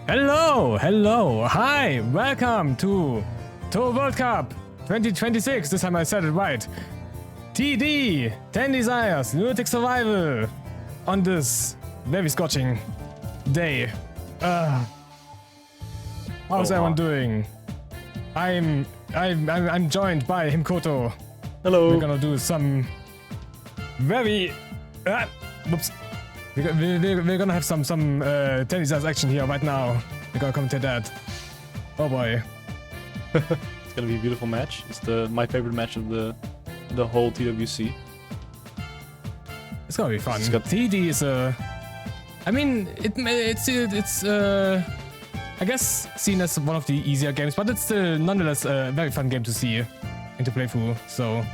Hello, hi, welcome to Touhou World Cup 2026. This time I said it right. TD, 10 Desires, Lunatic Survival on this very scorching day. How's everyone doing? I'm joined by HimKOTO. Hello. We're gonna do some very whoops. We're gonna have some 10 Desires action here right now. We're gonna commentate that. Oh boy. It's gonna be a beautiful match. It's my favorite match of the whole TWC. It's gonna be fun. TD is I mean, it's I guess seen as one of the easier games, but it's still nonetheless a very fun game to see and to play through. So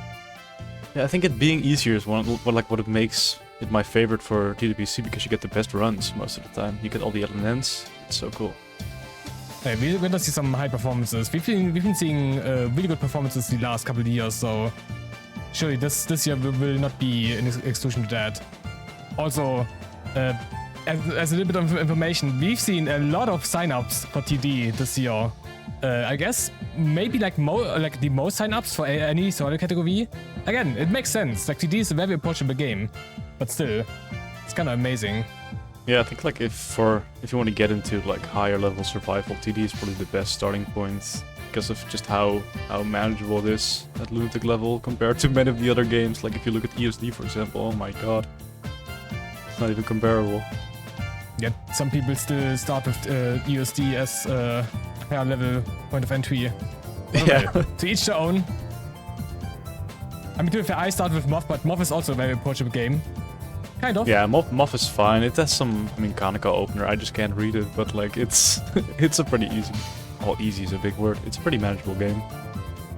yeah, I think it being easier is what it makes it my favorite for TWC, because you get the best runs most of the time. You get all the elements. It's so cool. Hey, we're gonna see some high performances. We've been seeing really good performances the last couple of years, so surely this year will not be an exclusion to that. Also, as a little bit of information, we've seen a lot of signups for TD this year. I guess maybe like the most signups for any solo category. Again, it makes sense. Like TD is a very approachable game, but still, it's kind of amazing. Yeah, I think like if you want to get into like higher level survival, TD is probably the best starting point because of just how manageable it is at Lunatic level compared to many of the other games. Like if you look at ESD, for example, oh my god, it's not even comparable. Yet some people still start with ESD as a higher level point of entry. Yeah. To each their own. I mean, to be fair, I started with Moth, but Moth is also a very approachable game. Kind of. Yeah, Moth is fine. It has some, Kaneko opener. I just can't read it, but like it's a pretty easy. Oh, easy is a big word. It's a pretty manageable game.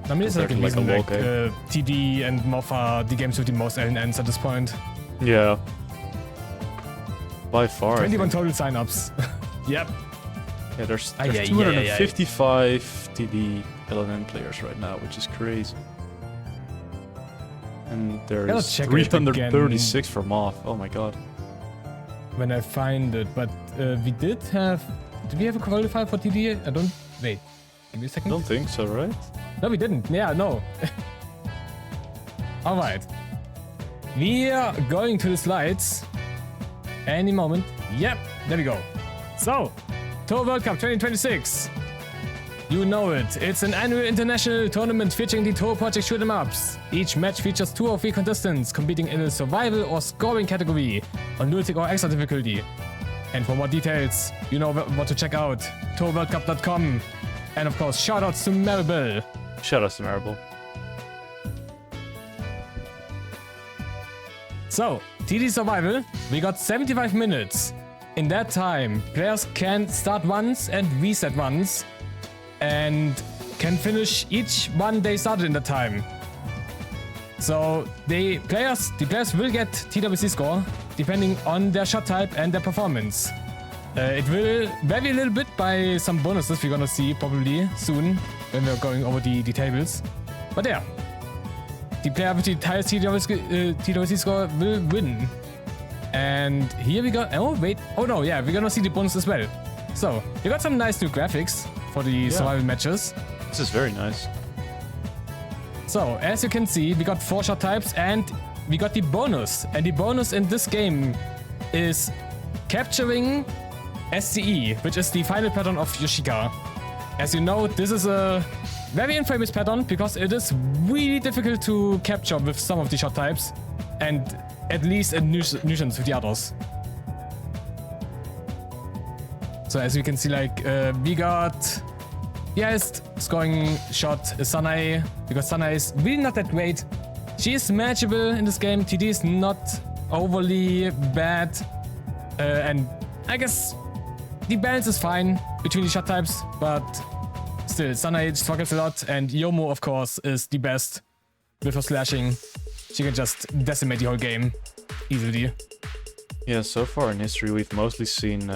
I mean, it's like a reason like TD and Moth are the games with the most LNNs at this point. Yeah. By far. 21 total signups. Yep. Yeah, there's 255 TD LNN players right now, which is crazy. And there's 336 for Moth. Oh my god. When I find it, but we did we have a qualifier for TD? I don't. Wait. Give me a second. I don't think so, right? No, we didn't. Yeah, no. Alright. We are going to the slides. Any moment. Yep, there we go. So, Touhou World Cup 2026. You know it. It's an annual international tournament featuring the Touhou Project shoot 'em ups. Each match features 2 or 3 contestants competing in a survival or scoring category on Lunatic or extra difficulty. And for more details, you know what to check out. TouhouWorldCup.com. And of course, shoutouts to Maribel. Shoutouts to Maribel. So, TD Survival, we got 75 minutes. In that time, players can start once and reset once, and can finish each one they started in that time. So the players will get TWC score depending on their shot type and their performance. It will vary a little bit by some bonuses we're gonna see probably soon when we're going over the tables. But yeah, the player with the highest TWC score will win. And here we go. Oh wait, oh no, yeah, we're gonna see the bonus as well. So we got some nice new graphics for the survival matches. This is very nice. So, as you can see, we got 4 shot types and we got the bonus. And the bonus in this game is capturing SCE, which is the final pattern of Yoshika. As you know, this is a very infamous pattern because it is really difficult to capture with some of the shot types and at least a nuisance with the others. So as you can see, like, we got the highest scoring shot is Sanae, because Sanae is really not that great. She is manageable in this game. TD is not overly bad. And I guess the balance is fine between the shot types, but still, Sanae struggles a lot. And Yomo, of course, is the best with her slashing. She can just decimate the whole game easily. Yeah, so far in history we've mostly seen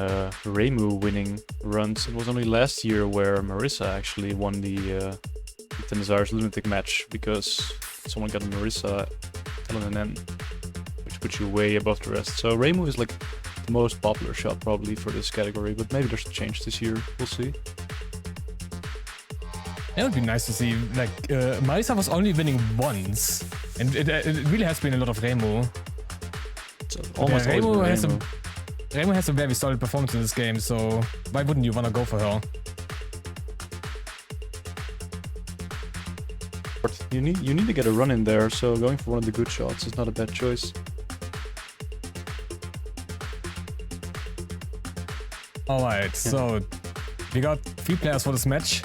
Reimu winning runs. It was only last year where Marissa actually won the 10 Desires Lunatic match because someone got a Marissa LNN, which puts you way above the rest. So Reimu is like most popular shot probably for this category, but maybe there's a change this year. We'll see. It would be nice to see, like, Marisa was only winning once, and it really has been a lot of Remo. It's almost always Remo been Remo has a very solid performance in this game, so why wouldn't you want to go for her? But you need to get a run in there, so going for one of the good shots is not a bad choice. Alright, so we got 3 players for this match.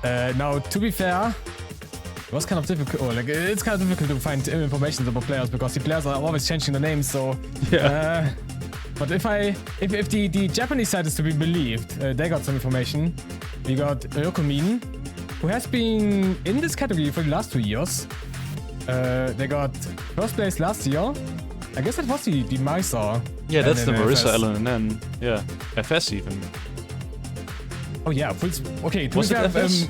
Now, to be fair, it was kind of difficult. Like, it's kind of difficult to find information about players because the players are always changing their names. So, yeah. But if the Japanese side is to be believed, they got some information. We got Ryokumin, who has been in this category for the last 2 years. They got first place last year. I guess that was the Marisa. Yeah, that's the Marisa FS. LNN. Yeah, FS even. Oh yeah, okay. Was it FS?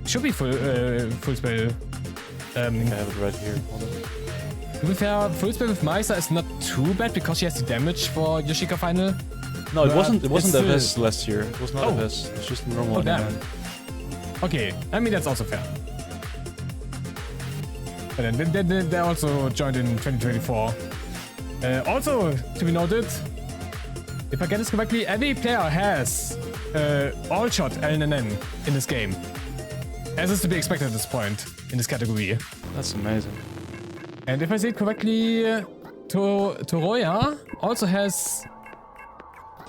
Should be full spell. I have it right here. Hold on. To be fair, full spell with Marisa is not too bad because she has the damage for Yoshika final. No, it wasn't. It it's wasn't still- FS last year. It was not FS. It's just normal. Oh, damn. LNN. Okay, I mean that's also fair. But then they also joined in 2024. Also, to be noted, if I get this correctly, every player has all shot LNN in this game. As is to be expected at this point in this category. That's amazing. And if I see it correctly, Tohroyher also has...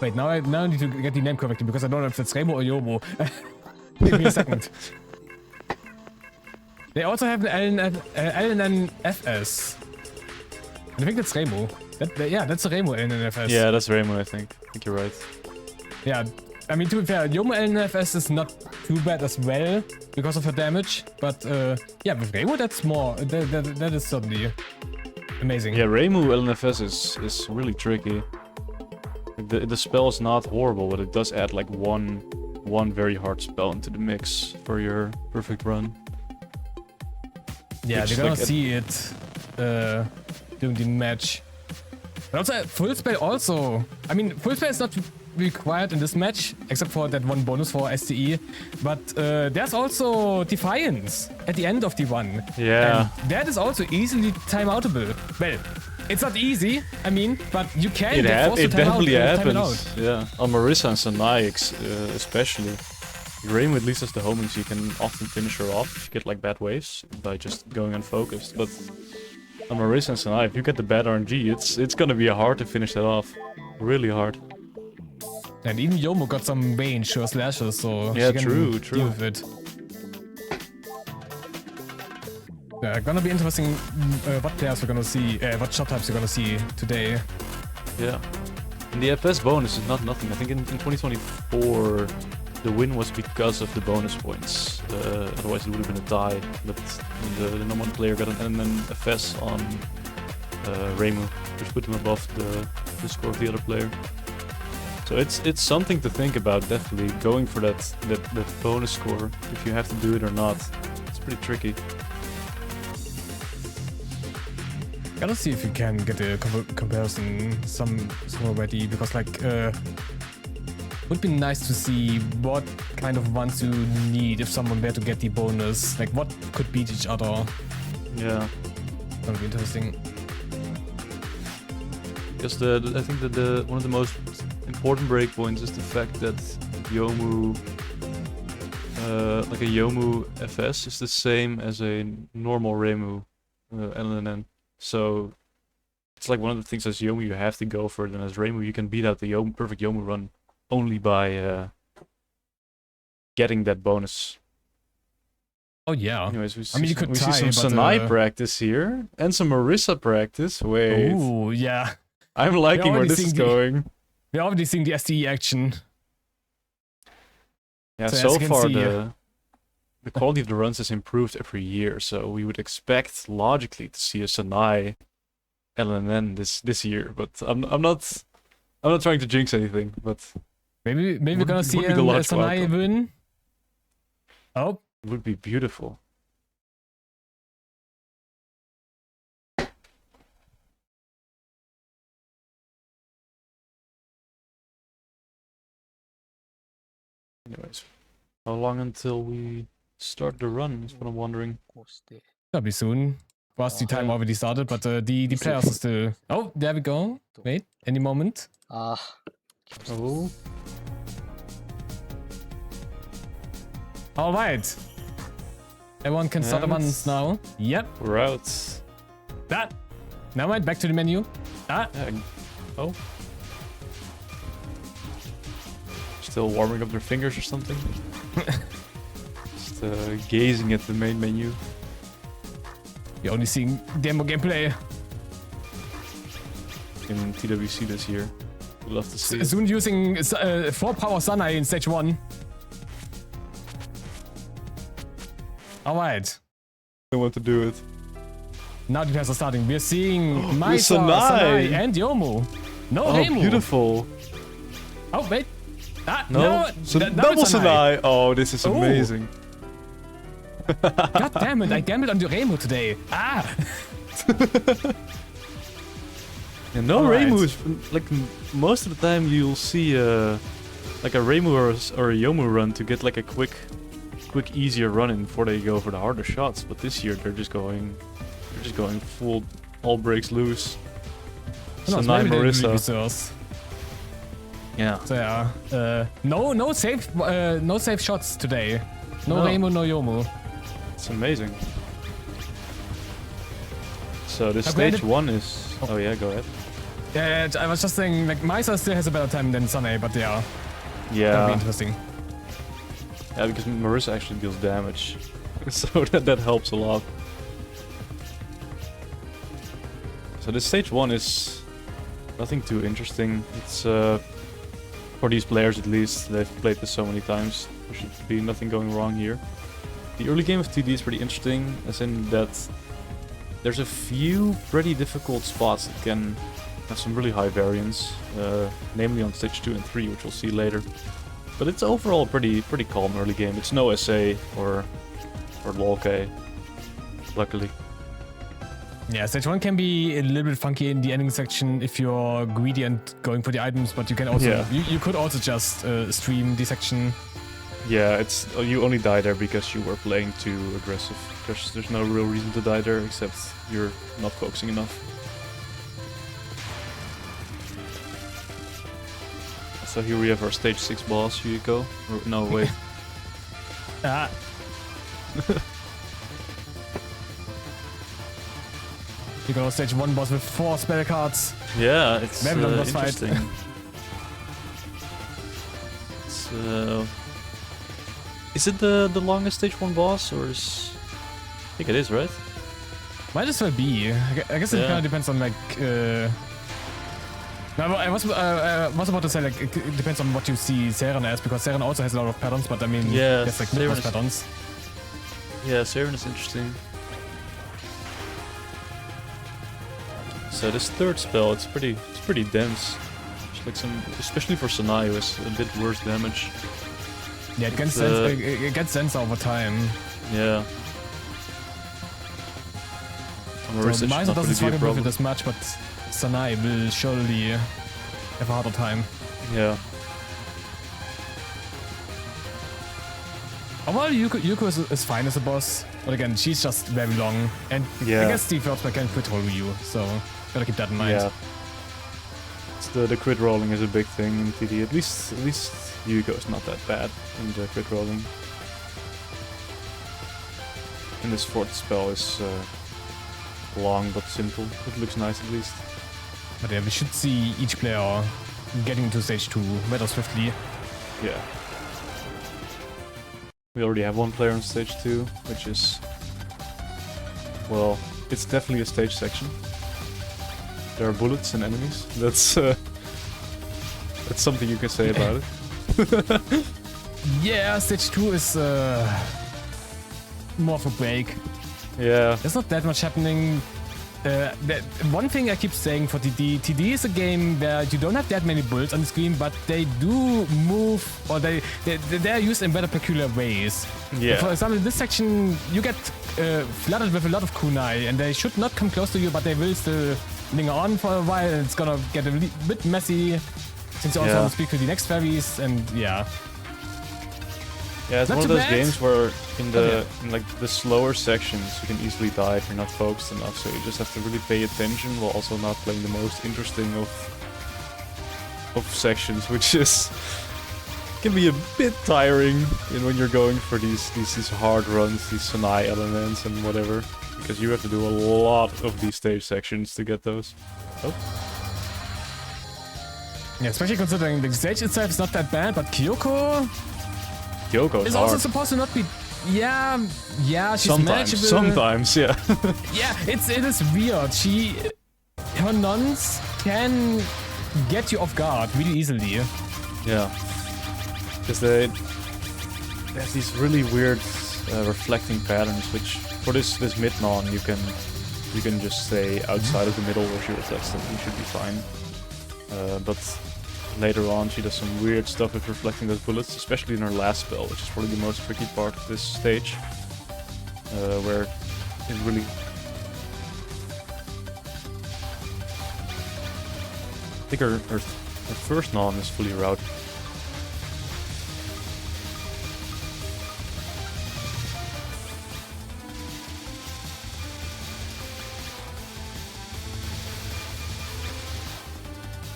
Wait, now I need to get the name correctly because I don't know if it's Remo or Yomo. Give me a second. They also have an LNN FS. And I think that's Remo. Yeah, that's a Remo LNN FS. Yeah, that's Remo, I think. I think you're right. Yeah, I mean, to be fair, Yomo LNFS is not too bad as well because of her damage, but yeah, with Remo that's more, that is certainly amazing. Yeah, Remu LNFS is really tricky. The spell is not horrible, but it does add like one very hard spell into the mix for your perfect run. Yeah, Which you're gonna like see it during the match. But also, full spell also. I mean, full spell is not required in this match, except for that one bonus for STE. But there's also Defiance at the end of the one. Yeah. And that is also easily timeoutable. Well, it's not easy, I mean, but you can It definitely time it happens. out. Yeah. On Marisa and Sanai especially. Remu at least has the homing, so you can often finish her off if you get like bad waves by just going unfocused. But on Marisa and Sanai, if you get the bad RNG, it's gonna be hard to finish that off. Really hard. And even Yomo got some range or slashes, so Yeah, she can true. deal with it. Gonna be interesting what players we're gonna see, what shot types we're gonna see today. Yeah. And the FS bonus is not nothing. I think in 2024 the win was because of the bonus points. Otherwise it would have been a tie. But the number one player got an LNN FS on Remu, which put him above the score of the other player. So it's something to think about, definitely, going for that bonus score, if you have to do it or not. It's pretty tricky. Gotta see if you can get a comparison some already, because like would be nice to see what kind of ones you need if someone were to get the bonus. Like what could beat each other. Yeah. Gonna be interesting. Because I think that one of the most important breakpoints is the fact that Yomu, like a Yomu FS is the same as a normal Remu LNN. So it's like one of the things as Yomu you have to go for it, and as Remu you can beat out the perfect Yomu run only by getting that bonus. Oh yeah. Anyways, I mean, you could tie, see some but, Sanai practice here and some Marisa practice. Wait, ooh, yeah. I'm liking where this is going. We're already seeing the STE action. Yeah, So as so you can far see, the quality of the runs has improved every year, so we would expect logically to see a Sanai LNN this year. But I'm not trying to jinx anything. But maybe we're gonna see would be a the logical Sanai outcome. win. Oh, it would be beautiful. Anyways, how long until we start the run is what I'm wondering. That'll be soon. For us, the time already started, but the players are still... Oh, there we go. Wait, any moment. Oh. Alright. Everyone can start at once now. Yep. We're out. That. Now mind, back to the menu. Oh. Still warming up their fingers or something? Just gazing at the main menu. You're only seeing demo gameplay. In TWC this year. We'd love to see it. Soon using 4-power Sunai in stage 1. Alright. I want to do it. Now the players are starting. We're seeing Maisa, Sanai. Sanai, and Yomu. No Oh, Reimu. beautiful. Oh, wait. No, so double Sanai. Oh, this is amazing. God damn it, I gambled on the Reimu today. Yeah, no Reimu is like most of the time you'll see like a Reimu or a Yomu run to get like a quick easier run in before they go for the harder shots. But this year they're just going full all breaks loose. Sanai, Marissa. Yeah. So yeah, no safe shots today. No Reimu, no Yomu. It's amazing. So the stage 1 is... Oh yeah, go ahead. Yeah, I was just saying, like, Maisa still has a better time than Sunai, but yeah. That'll be interesting. Yeah, because Marissa actually deals damage. So that helps a lot. So this stage 1 is nothing too interesting. It's for these players at least, they've played this so many times. There should be nothing going wrong here. The early game of TD is pretty interesting, as in that there's a few pretty difficult spots that can have some really high variance, namely on stage 2 and 3, which we'll see later. But it's overall pretty calm early game. It's no SA or LOL-K, luckily. Yeah, stage 1 can be a little bit funky in the ending section if you're greedy and going for the items, but you can also you could also just stream the section. Yeah, it's you only die there because you were playing too aggressive. There's no real reason to die there except you're not focusing enough. So here we have our stage 6 boss, Yuko. No, wait. You go stage 1 boss with 4 spell cards. Yeah, it's very long boss fight. Is it the longest stage 1 boss, or is... I think it is, right? Might as well be. I guess it kind of depends on, like... I was about to say, like, it depends on what you see Seren as, because Seren also has a lot of patterns, but I mean, there's like no patterns. Yeah, Seren is interesting. So this third spell, it's pretty dense. It's like some, especially for Sanai, who has a bit worse damage. Yeah, it gets dense over time. Yeah. So Maisa doesn't struggle with it as much, but Sanai will surely have a harder time. Yeah. Overall, Yuko is fine as a boss, but again, she's just very long, and I guess the first player can crit roll Ryu, so gotta keep that in mind. Yeah. The crit rolling is a big thing in TD. At least Yuko is not that bad in the crit rolling. And this fourth spell is long but simple. It looks nice at least. But yeah, we should see each player getting to stage 2 rather swiftly. Yeah. We already have one player on stage 2, which is... Well, it's definitely a stage section. There are bullets and enemies. That's something you can say about it. Yeah, stage 2 is more of a break. Yeah. There's not that much happening. One thing I keep saying for TD is a game where you don't have that many bullets on the screen, but they do move, or they're used in very peculiar ways. Yeah. For example, in this section, you get flooded with a lot of kunai, and they should not come close to you, but they will still linger on for a while, and it's gonna get a bit messy, since you also want to speak to the next fairies, and yeah. Yeah, it's Not one of too those bad. games where in the yeah. in like the slower sections you can easily die if you're not focused enough. So you just have to really pay attention while also not playing the most interesting of sections, which is can be a bit tiring when you're going for these hard runs, these Sanai elements and whatever, because you have to do a lot of these stage sections to get those. Oh. Yeah, especially considering the stage itself is not that bad, but Kyoko Kyoko is is also hard. supposed to not be. Yeah, she's Sometimes, manageable. sometimes, yeah. Yeah, it is weird. Her nuns can get you off guard really easily. Yeah. Because they have these really weird reflecting patterns, which for this mid-non you can just stay outside of the middle where she reflects them. You should be fine. But later on she does some weird stuff with reflecting those bullets, especially in her last spell, which is probably the most tricky part of this stage, where it really. I think her first non is fully routed.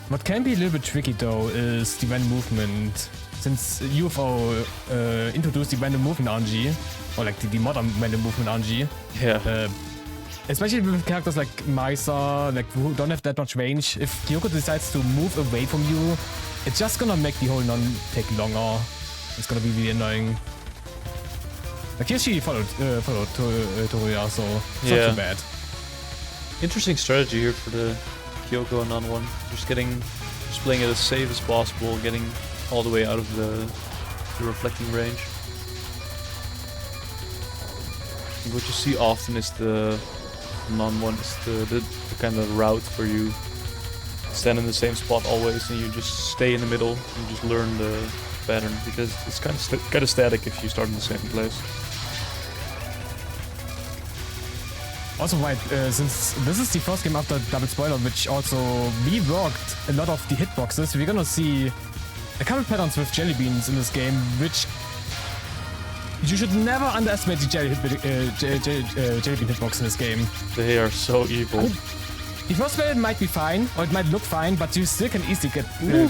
What can be a little bit tricky though is the random movement. Since UFO introduced the random movement RNG, or like the modern random movement RNG, Yeah. especially with characters like Misa, like who don't have that much range, if Kyoko decides to move away from you, it's just gonna make the whole non take longer. It's gonna be really annoying. Like here she followed Tohroyher, so it's not too bad. Interesting strategy here for the Kyoko non one. Just playing it as safe as possible, getting all the way out of the reflecting range. And what you see often is the non one is the kind of route where you stand in the same spot always and you just stay in the middle and just learn the pattern, because it's kind of static if you start in the same place. Also, right, since this is the first game after Double Spoiler, which also reworked a lot of the hitboxes, we're gonna see a couple patterns with jelly beans in this game, which you should never underestimate the jelly bean hitbox in this game. They are so evil. I mean, the first spell might be fine, or it might look fine, but you still can easily get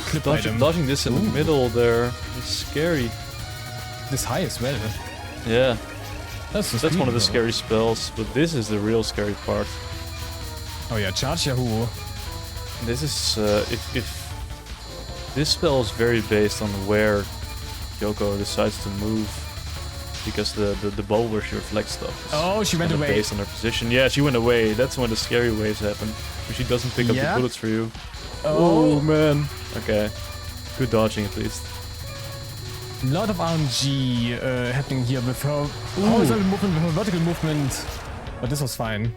clipped by them. Dodging this in the middle there is scary. This high as well. Yeah. That's One of the scary spells, but this is the real scary part. Oh yeah, charge Yahoo. This is if this spell is very based on where Kyoko decides to move, because the bowl where she reflects stuff. Oh, she went kind of away. Based on her position. Yeah, she went away. That's when the scary waves happen. When she doesn't pick up the bullets for you. Oh man. Okay. Good dodging at least. A lot of RNG happening here with her horizontal movement, with her vertical movement, but this was fine.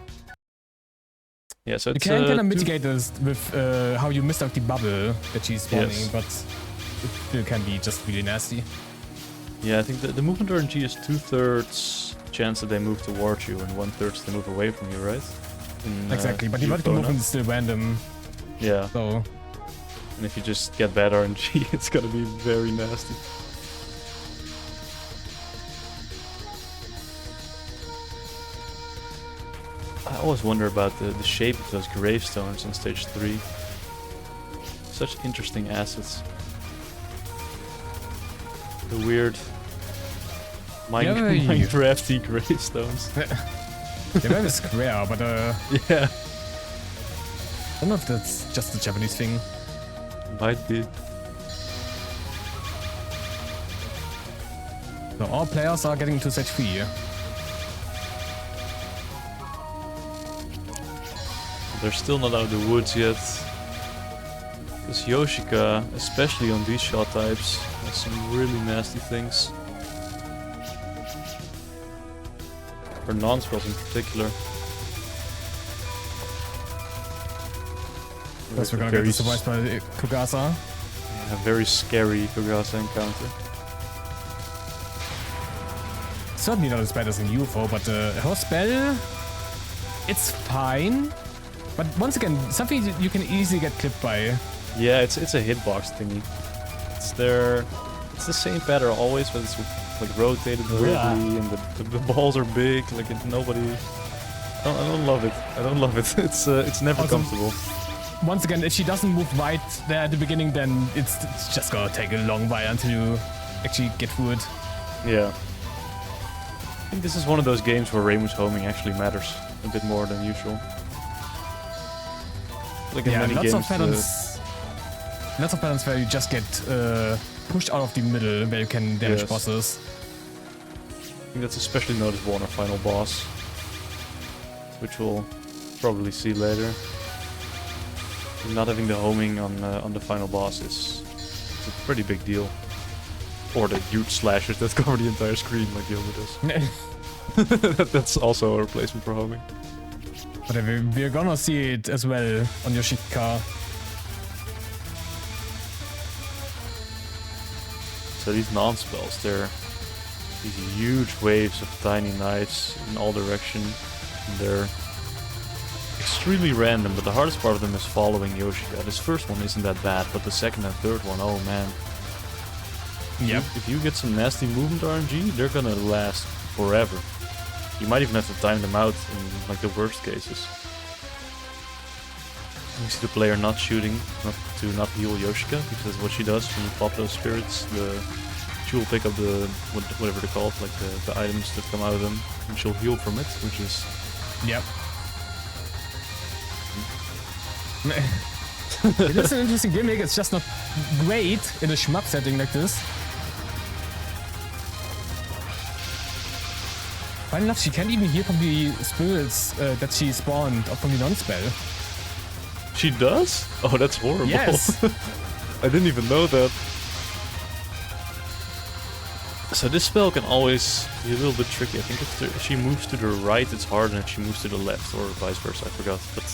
Yeah, so You it's can kind of mitigate this with how you missed out the bubble that she's spawning, but it still can be just really nasty. Yeah, I think the movement RNG is 2/3 chance that they move towards you and 1/3 they move away from you, right? Exactly, but the vertical movement is still random. Yeah. So. And if you just get bad RNG, it's gonna be very nasty. I always wonder about the shape of those gravestones on stage 3. Such interesting assets. The weird Minecrafty gravestones. They're very square, but yeah. I don't know if that's just a Japanese thing. Might be. So all players are getting to stage 3. They're still not out of the woods yet. This Yoshika, especially on these shot types, has some really nasty things. For non-spells in particular. Guess we're gonna get surprised by Kogasa. A very scary Kogasa encounter. Certainly not as bad as in UFO, but her spell, it's fine. But once again, something you can easily get clipped by. Yeah, it's a hitbox thingy. It's the same pattern always, but it's with like rotated weirdly, and the balls are big. Like nobody. I don't love it. I don't love it. It's never Also, comfortable. Once again, if she doesn't move right there at the beginning, then it's just gonna take a long while until you actually get through it. Yeah. I think this is one of those games where Reimu's homing actually matters a bit more than usual. Like in many lots games, of patterns. Lots of patterns where you just get pushed out of the middle, where you can damage bosses. I think that's especially noticeable on our final boss, which we'll probably see later. Not having the homing on the final boss is a pretty big deal. Or the huge slashes that cover the entire screen like Yomu does. That's also a replacement for homing. But we're gonna see it as well on Yoshika. So these non-spells, they're these huge waves of tiny knives in all directions. They're extremely random, but the hardest part of them is following Yoshika. This first one isn't that bad, but the second and third one, oh man. Yep. If you get some nasty movement RNG, they're gonna last forever. You might even have to time them out in like the worst cases. You see the player not shooting, to not heal Yoshika, because that's what she does when you pop those spirits. She will pick up the whatever they're called, like the items that come out of them, and she'll heal from it, which is Yep. It is an interesting gimmick, it's just not great in a shmup setting like this. Funny enough, she can't even heal from the spirits that she spawned or from the non-spell. She does? Oh, that's horrible. Yes! I didn't even know that. So this spell can always be a little bit tricky. I think if she moves to the right, it's hard, and if she moves to the left, or vice versa, I forgot. But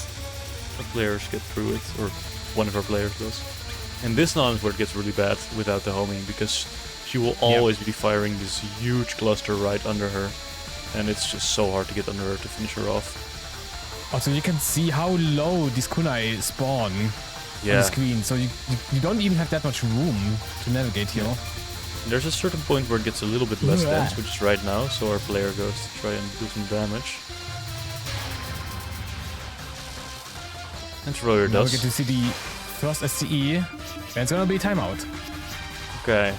the players get through it, or one of our players does. And this now is where it gets really bad without the homing, because she will always be firing this huge cluster right under her. And it's just so hard to get under her to finish her off. Also, you can see how low these kunai spawn on the screen, so you don't even have that much room to navigate here. There's a certain point where it gets a little bit less dense, which is right now, so our player goes to try and do some damage. And Tohroyher does. Now we get to see the first SCE, and it's gonna be timeout. Okay.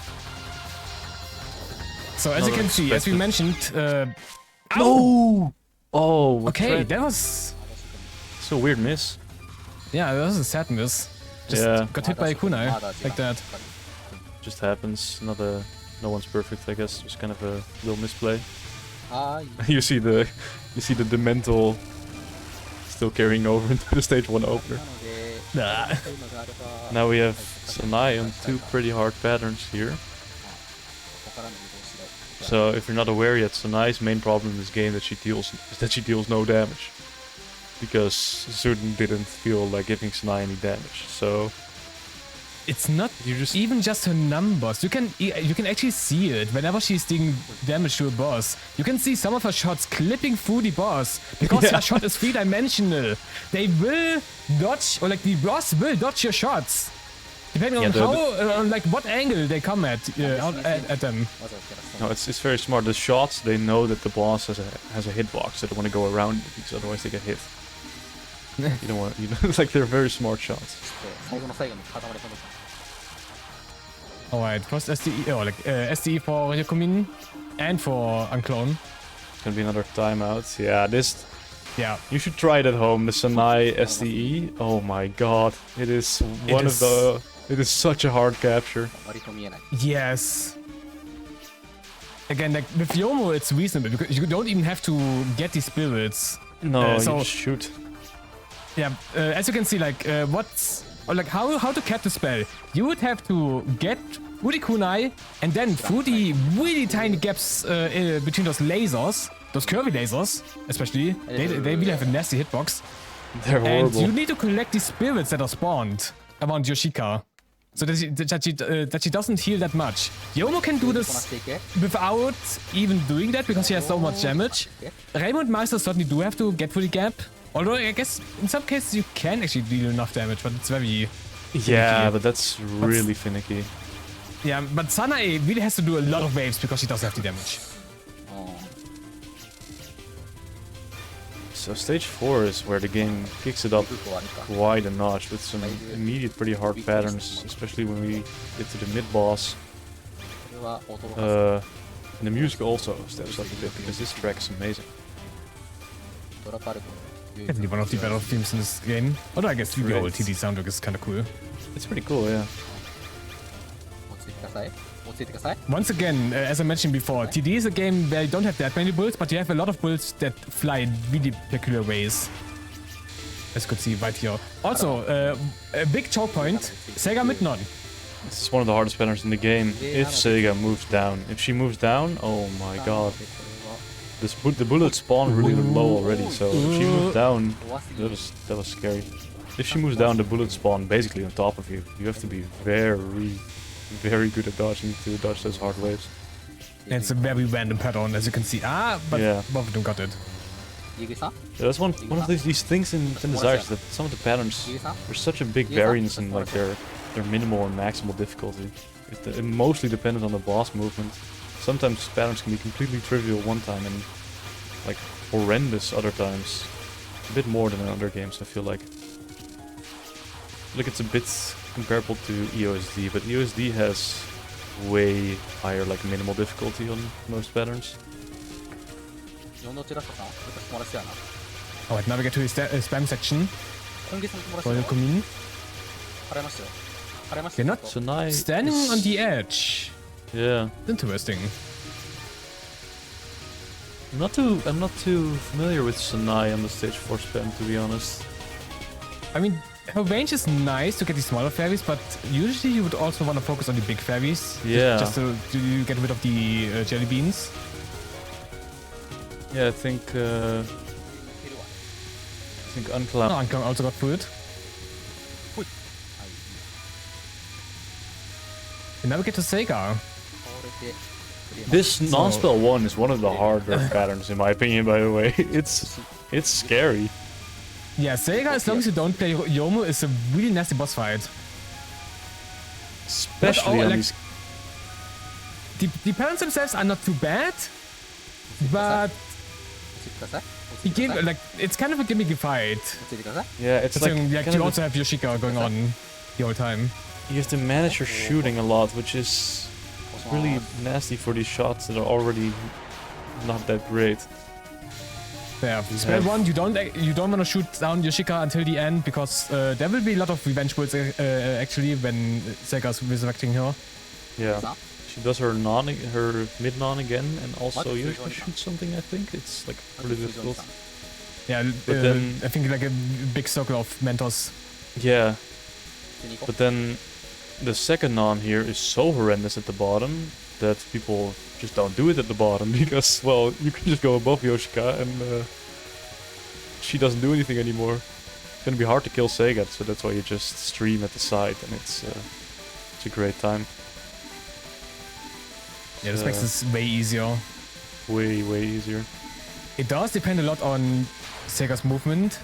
So as you can see, as we mentioned, no! Oh, okay, that was... So weird miss. Yeah, that was a sad miss. Just got hit by a kunai, like that. Just happens. No one's perfect, I guess. Just kind of a little misplay. You see the mental still carrying over into the stage 1 opener. Nah. Now we have Sanai on 2 pretty hard patterns here. So if you're not aware yet, Sanai's main problem in this game is that she deals no damage. Because Zuden didn't feel like giving Sanai any damage. So it's not even just her numbers. You can actually see it whenever she's doing damage to a boss. You can see some of her shots clipping through the boss because her shot is 3-dimensional. They will dodge, or like the boss will dodge your shots, depending on how, like what angle they come at them. No, it's very smart. The shots, they know that the boss has a hitbox. They don't want to go around it because otherwise they get hit. You don't want. It's like they're very smart shots. Alright, first SDE, or like SDE for Ryokumin and for UnClown. Gonna be another timeout. Yeah, this. Yeah, you should try it at home. The Sanai SDE. Oh my god, it is one of the. It is such a hard capture. Yes. Again, like with Yomu, it's reasonable because you don't even have to get the spirits. No, you just shoot. Yeah, as you can see, like how to catch the spell. You would have to get through the kunai and then through the really tiny gaps between those lasers, those curvy lasers, especially. They really have a nasty hitbox. They're horrible. And you need to collect the spirits that are spawned around Yoshika, so that she doesn't heal that much. Yomu can do this without even doing that because she has so much damage. Reimu and Meister certainly do have to get through the gap. Although I guess in some cases you can actually deal enough damage, but it's very finicky. Yeah, but that's really finicky. Yeah, but Sanae really has to do a lot of waves because she doesn't have the damage. So stage 4 is where the game kicks it up quite a notch with some immediate pretty hard patterns, especially when we get to the mid-boss. And the music also steps up a bit because this track is amazing. Definitely one of the better themes in this game. Although I guess the old TD soundtrack is kind of cool. It's pretty cool, yeah. Once again, as I mentioned before, TD is a game where you don't have that many bullets, but you have a lot of bullets that fly in really peculiar ways. As you could see right here. Also, a big choke point, Sega mid-non. This is one of the hardest patterns in the game. If Sega moves down. If she moves down, oh my god. The bullets spawn really low already, so if she moves down, that was scary. If she moves down, the bullets spawn basically on top of you. You have to be very good at dodging to dodge those hard waves. And it's a very random pattern, as you can see. But both of them got it. Yeah, that's one of these things in Desires, that some of the patterns, there's such a big variance in like their minimal and maximal difficulty. It mostly dependent on the boss movement. Sometimes patterns can be completely trivial one time and like horrendous other times. A bit more than in other games, I feel like. Look, it's a bit comparable to EOSD, but EOSD has way higher like minimal difficulty on most patterns. Alright, now we get to the spam section. Ryokumin. You're not standing on the edge. Yeah. Interesting. I'm not too familiar with Sanai on the stage 4 spam, to be honest. I mean, her range is nice to get the smaller fairies, but usually you would also want to focus on the big fairies. Yeah. Just to get rid of the jelly beans. Yeah, I think UnClown. Oh, UnClown also got food. And now we get to Sega. This non-spell 1 is one of the harder patterns in my opinion, by the way. It's scary. Yeah, Sega, as long as you don't play Yomu, is a really nasty boss fight. Especially on like, these... The patterns themselves are not too bad, but it's kind of a gimmicky fight. Yeah, it's like you also have Yoshika going on the whole time. You have to manage your shooting a lot, which is really nasty for these shots that are already not that great. Yeah, spell 1, you don't want to shoot down Yoshika until the end, because there will be a lot of revenge builds actually when Sega's resurrecting her. Yeah, she does her mid-non again, and also Yoshika shoots something, I think. It's like really difficult. Yeah, but then I think like a big circle of mentors. Yeah, but then the second non here is so horrendous at the bottom that people just don't do it at the bottom because, well, you can just go above Yoshika and she doesn't do anything anymore. It's gonna be hard to kill Sega, so that's why you just stream at the side, and it's a great time. Yeah, this makes this way easier. Way easier. It does depend a lot on Sega's movement.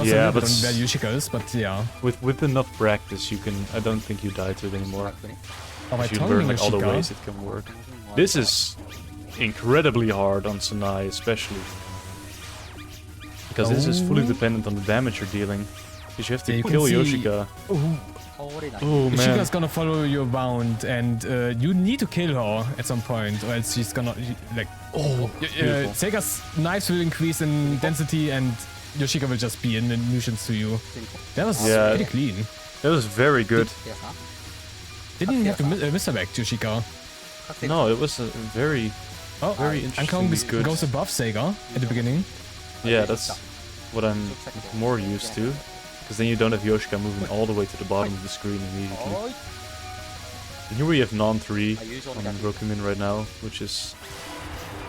Yeah, but on where Yoshika is, but yeah. With enough practice, you can. I don't think you die to it anymore. If you learn like all the ways it can work. This is incredibly hard on Sanai, especially because this is fully dependent on the damage you're dealing. Because you have to kill Yoshika. Oh man! Yoshika's gonna follow you around, and you need to kill her at some point, or else she's gonna like. Sega's knives will increase in density, and Yoshika will just be in the nuisance to you. That was pretty clean. That was very good. Didn't have to misdirect Yoshika. No, it was a very interesting. Goes above Sega at the beginning. Yeah, that's what I'm more used to. Because then you don't have Yoshika moving all the way to the bottom of the screen immediately. And here we have non-3 on Ryokumin right now, which is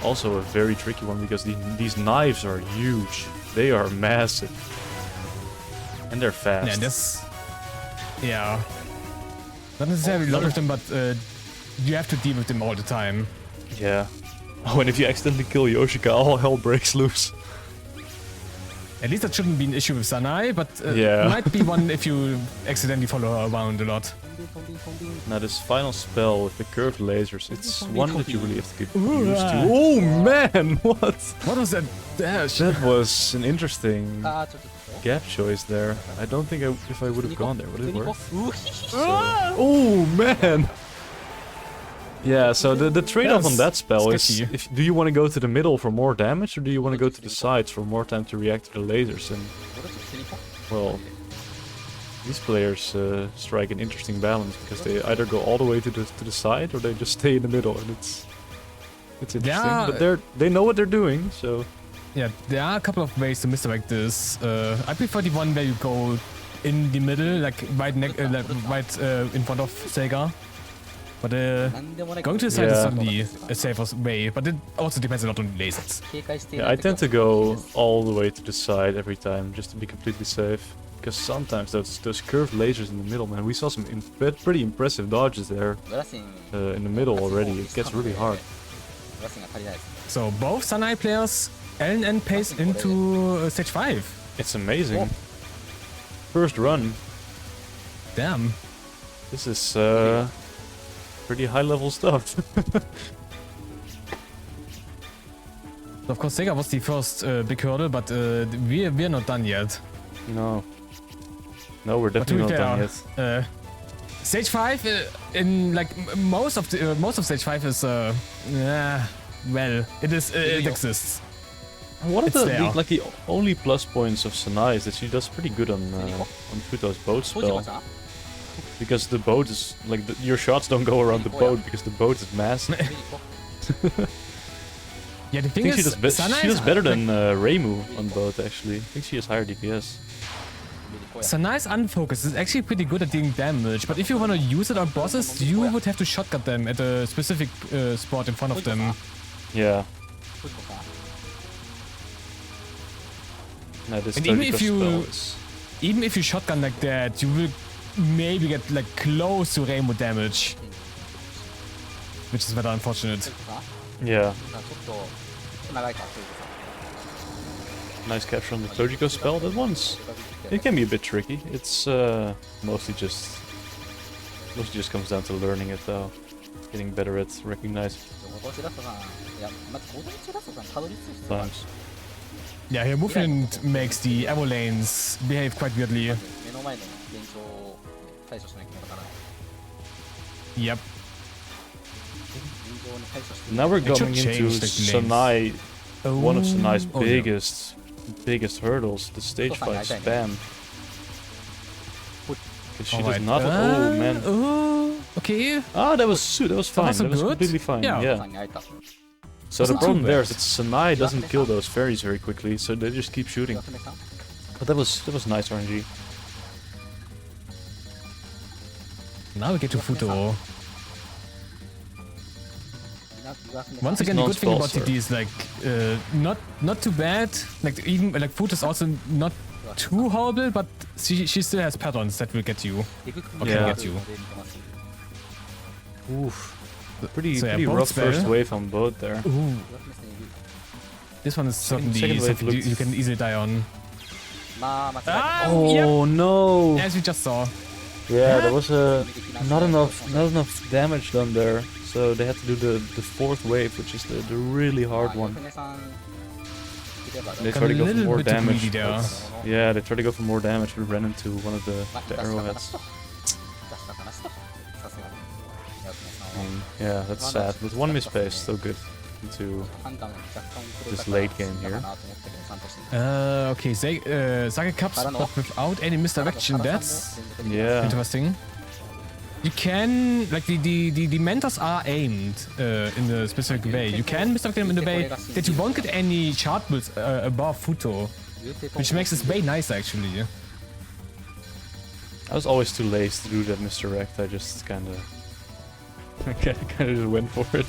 also a very tricky one because these knives are huge. They are massive. And they're fast. Yeah. Not necessarily a lot of them, but you have to deal with them all the time. Yeah. Oh, and if you accidentally kill Yoshika, all hell breaks loose. At least that shouldn't be an issue with Sanai, but Yeah. might be one if you accidentally follow her around a lot. Now this final spell with the curved lasers, it's one that you really have to get Ooh, used to. ah. Oh man, what? What was that dash? That was an interesting あーちょっと gap choice there. I don't think if I would have gone there, would 普 it 通に行 work? こううひひ Oh man! Yeah, so the trade-off on that spell is, sketchy. do you want to go to the middle for more damage, or do you want to go to the sides for more time to react to the lasers? And, 俺ちょっと普通に行こ well, these players strike an interesting balance, because they either go all the way to the side, or they just stay in the middle, and it's interesting. Yeah. But they know what they're doing, so... Yeah, there are a couple of ways to misdirect this. I prefer the one where you go in the middle, like right in front of Sega. But うなんでもない going to the side is Yeah. certainly a safer way, but it also depends a lot on the lasers. 警戒してい Yeah, な I い時は tend to go all the way to the side every time, just to be completely safe. Because sometimes those curved lasers in the middle, man, we saw some pretty impressive dodges there ブラシン in the middle already. It gets really hard. ブラシンが足りないですね So both Sanai players LN pace into stage 5. It's amazing. First run. Damn. This is pretty high level stuff. Of course, Sega was the first big hurdle, but we're not done yet. No. No, we're But to definitely be not done fair, yet. Stage 5 in like most of stage 5 is well, it exists. One of it's there. the only plus points of Sanai is that she does pretty good on Futo's boat そうしま spell. した Because the boat is like your shots don't go around the boat because the boat is massive. 普通に行こ Yeah, the I thing think is, Sanai she is does better than Reimu on boat actually. I think she has higher DPS. う Sanai's unfocused is actually pretty good at dealing damage, but if you want to use it on bosses, you would have to shotgun them at a specific spot in front of them. Yeah. 藤子さん No, this And even Tohroyher if you- spell is... Even if you shotgun like that, you will maybe get like close to Rainbow damage, which is rather unfortunate. 藤子さん Yeah. ちょっと長いか藤子さん Nice capture on the Tohroyher spell. That one's... It can be a bit tricky. It's mostly just comes down to learning it though. Getting better at recognizing ご当地ラストさんいやまずご当地ラストさんたどり着く必要がある times. Yeah, her movement makes the arrow lanes behave quite weirdly. 目の前の現状を対処しなきゃいけない Yep. 現状に対処して Now we're It should going into change the Sanai, one of Sanai's Oh, yeah. biggest hurdles, the stage 5 spam. Because she does Alright. not... Oh man. Okay. Ah, that was fine. was That was good. completely fine. Yeah. Yeah. さんに会えた So the Wasn't too problem there bad. is that Sanai doesn't kill those fairies very quickly, so they just keep shooting. 岩爪さん But that was nice RNG. Now we get to Futo. 岩爪さん Once again, the good thing about Non-sponsor. TD is like not too bad. Like even like Futo is also not too horrible, but she still has patterns that will get you. デグク Okay, Yeah. get you. Oof. Pretty So, yeah, pretty both rough first spell. wave on both there. Ooh, 岩爪さんいる this one is Second certainly wave something you looked- can easily die on. まあ間違えた Oh no! As we just saw. Yeah, there was not enough damage done there, so they had to do the fourth wave, which is the really hard 岩 one. 爪さんいれば They Got tried a to go for little more bit too damage. greedy there. but- Yeah, they tried to go for more damage, but ran into one of the 出したかな arrowheads. と出したかなとさすがに岩爪さんは Yeah, that's sad. With one miss pace, still good into 判断が若干遅れ this たから late game here. かなと思ったけどちゃんとして Okay, Saga Cups, but without any misdirection. That's yeah. interesting. You can, like, the mentors are aimed in a specific way. You can misdirect them in a way that you won't get any chart builds above Futo, which makes this way nicer, actually. I was always too lazy to do that misdirect. I just kind of just went for it.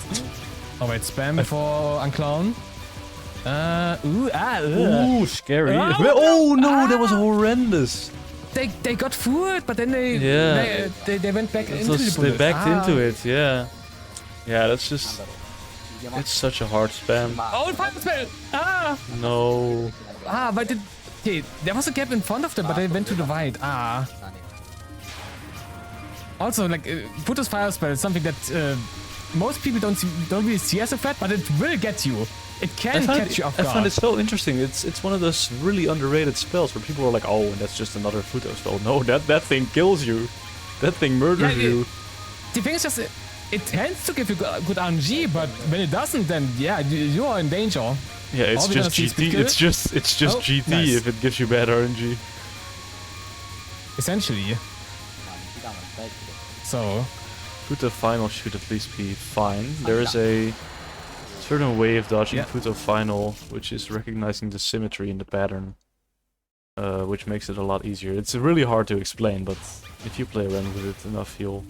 Alright, spam before UnClown. Ooh, scary. Ah, Oh no, that was horrendous. They got fooled, but then Yeah. they went back into the They bullet. backed into it, yeah. Yeah, that's just... 山 It's such a hard spam. まあ Oh, final spell! No. But Okay, there was a gap in front of them, but they went to the right. Ah. 何が Also, like, Futo's fire spell is something that most people don't really see as a threat, but it will get you. It can catch you off I guard. find it so interesting. It's one of those really underrated spells where people are like, oh, and that's just another Futo spell. No, that thing kills you. That thing murders you. The thing is just, it tends to give you good RNG, but when it doesn't, then yeah, you are in danger. Yeah, it's All we're just gonna see is GT. skill. It's just Oh, GT nice. if it gives you bad RNG. Essentially. まあ右側も大好きで So, Futo final should at least be fine. There is a certain way of dodging Yeah. Futo final, which is recognizing the symmetry in the pattern, which makes it a lot easier. It's really hard to explain, but if you play around with it enough, you'll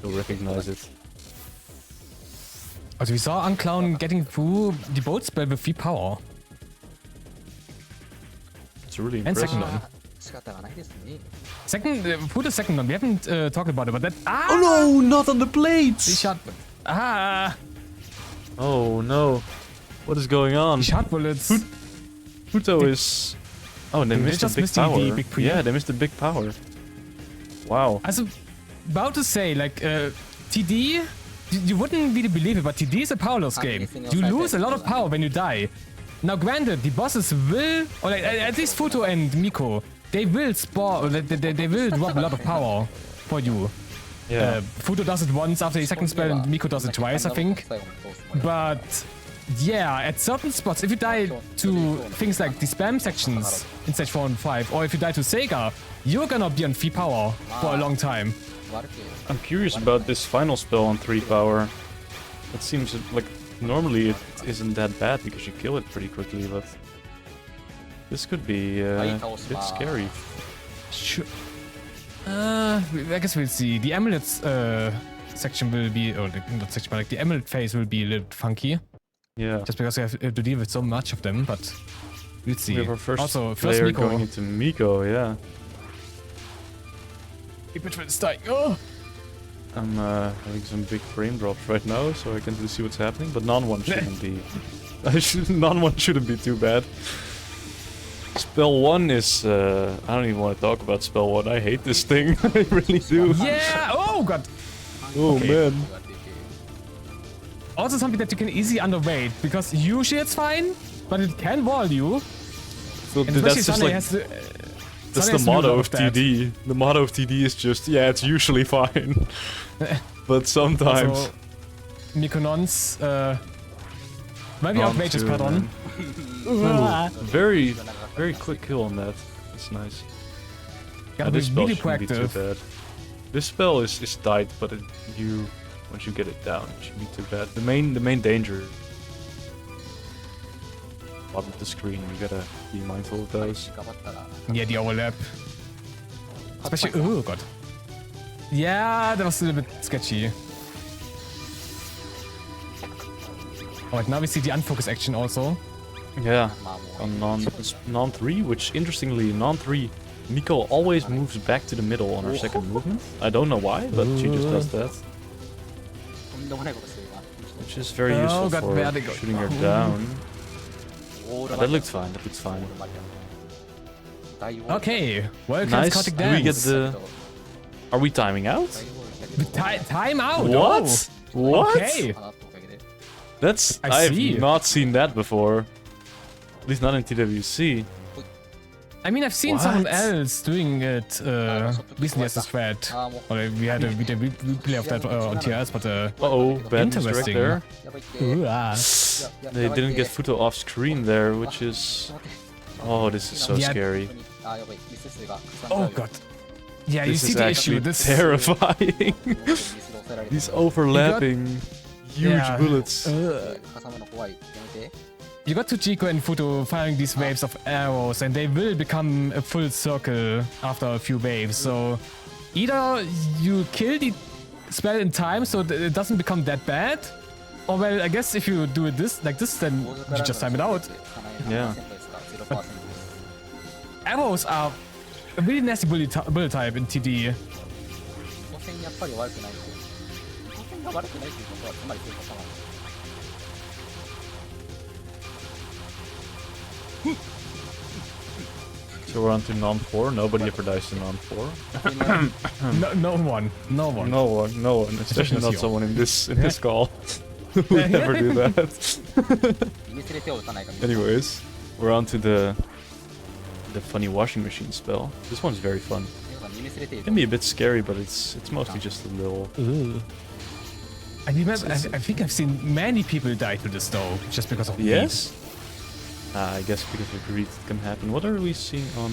recognize it. also we saw UnClown getting through the bolt spell with 3 power. It's really And impressive. second one. まあ仕方がないですね Second, Futo's second one, we haven't talked about it, but that... Ah! Oh no, not on the He plates! shot... Ah! Oh no, what is going on? He shot bullets. Futo is... Oh, they They missed a just big missed the power. big pre. Yeah, they missed a big power. Wow. I was about to say, like, TD, you wouldn't really believe it, but TD is a powerless game. You lose a lot of power when you die. Now, granted, the bosses will, or like, at least Futo and Miko, they will spawn, or they will drop a lot of power for you. Yeah. Futo does it once after the second spell, and Miko does it twice, I think. 最後に通すもの But yeah, at certain spots, if you die to things like the spam sections in stage 4 and 5, or if you die to Sega, you're gonna be on 3 power for a long time. 悪く I'm curious about this final spell on 3 power. It seems like normally it isn't that bad because you kill it pretty quickly, but this could be a bit scary. Sure. I guess we'll see. The amulets section will be, or not section, but like the amulet phase will be a little funky, Yeah. just because we have to deal with so much of them. But we'll see. We have our first Also, first player Miko. going into Miko, yeah. Big bitch is dying. Oh. I'm having some big frame drops right now, so I can't really see what's happening, but non-one shouldn't be... non-one shouldn't be too bad. Spell 1 is... I don't even want to talk about Spell 1, I hate this thing, I really do. Yeah! Oh god! Oh Okay. man. 言われていて Also something that you can easily underweight, because usually it's fine, but it can wall you. So And especially that's just Sunday like... has to, That's Sunday the has to do a motto lot of that. TD. The motto of TD is just, yeah, it's usually fine. But sometimes... Also, Mykonon's maybe On outrageous to, pattern. Ooh, very, very quick kill on that. That's nice. Gotta This be spell really shouldn't be too proactive. bad. This spell is tight, but once you get it down, it shouldn't be too bad. The main danger... Bottom of the screen, you gotta be mindful of those. 頑張ったら Yeah, the overlap. Especially, oh god. Yeah, that was a little bit sketchy. Alright, now we see the unfocus action also. Yeah, まあもう on non 3, which interestingly, non 3, Miko always moves back to the middle on her second movement. I don't know why, but she just does that, とんでもないことしてるな which is very Oh, useful God, for where they go? shooting her down. オール But that looked fine. That looks fine. 大ウォール Okay, welcome Nice. Chaotic Do we get Dance. the? Are we timing out? 大ウォールだけど Time out! What? Oh. What? Okay. かなっておかげで That's I I've see. not seen that before. At least not in TWC. I mean, I've seen What? someone else doing it recently as a thread. Or we had a replay of that on TRS, but Uh-oh, bad misdirect Interesting. there. やばいって ooh, ah. They didn't get Futo off screen there, which is... Oh, this is so Yeah. scary. あやばいミス数が Oh god. Yeah, you This see is the actually issue. This terrifying. ミスで抑えられて These overlapping huge Yeah. bullets. 挟むの怖いやめて You got Tujiko and Futo firing these waves of arrows, and they will become a full circle after a few waves. So either you kill the spell in time so that it doesn't become that bad, or well, I guess if you do it like this, then you just time it out. Yeah. Arrows are a really nasty bullet type in TD. 当選やっぱり悪くないって当選が悪くないっていうことはつまりそういうことなの Oh So we're on to non 4. Nobody ever dies to non 4. No one. No one. Especially not you. someone in this call who would never do that. 見せれては打たないかみたいな Anyways, we're on to the funny washing machine spell. This one's very fun. 皆さん見せれてい It る can be a bit scary, but it's mostly just a little. I remember, I think I've seen many people die to this though, just because of Yes. I guess because of greed it can happen. What are we seeing on?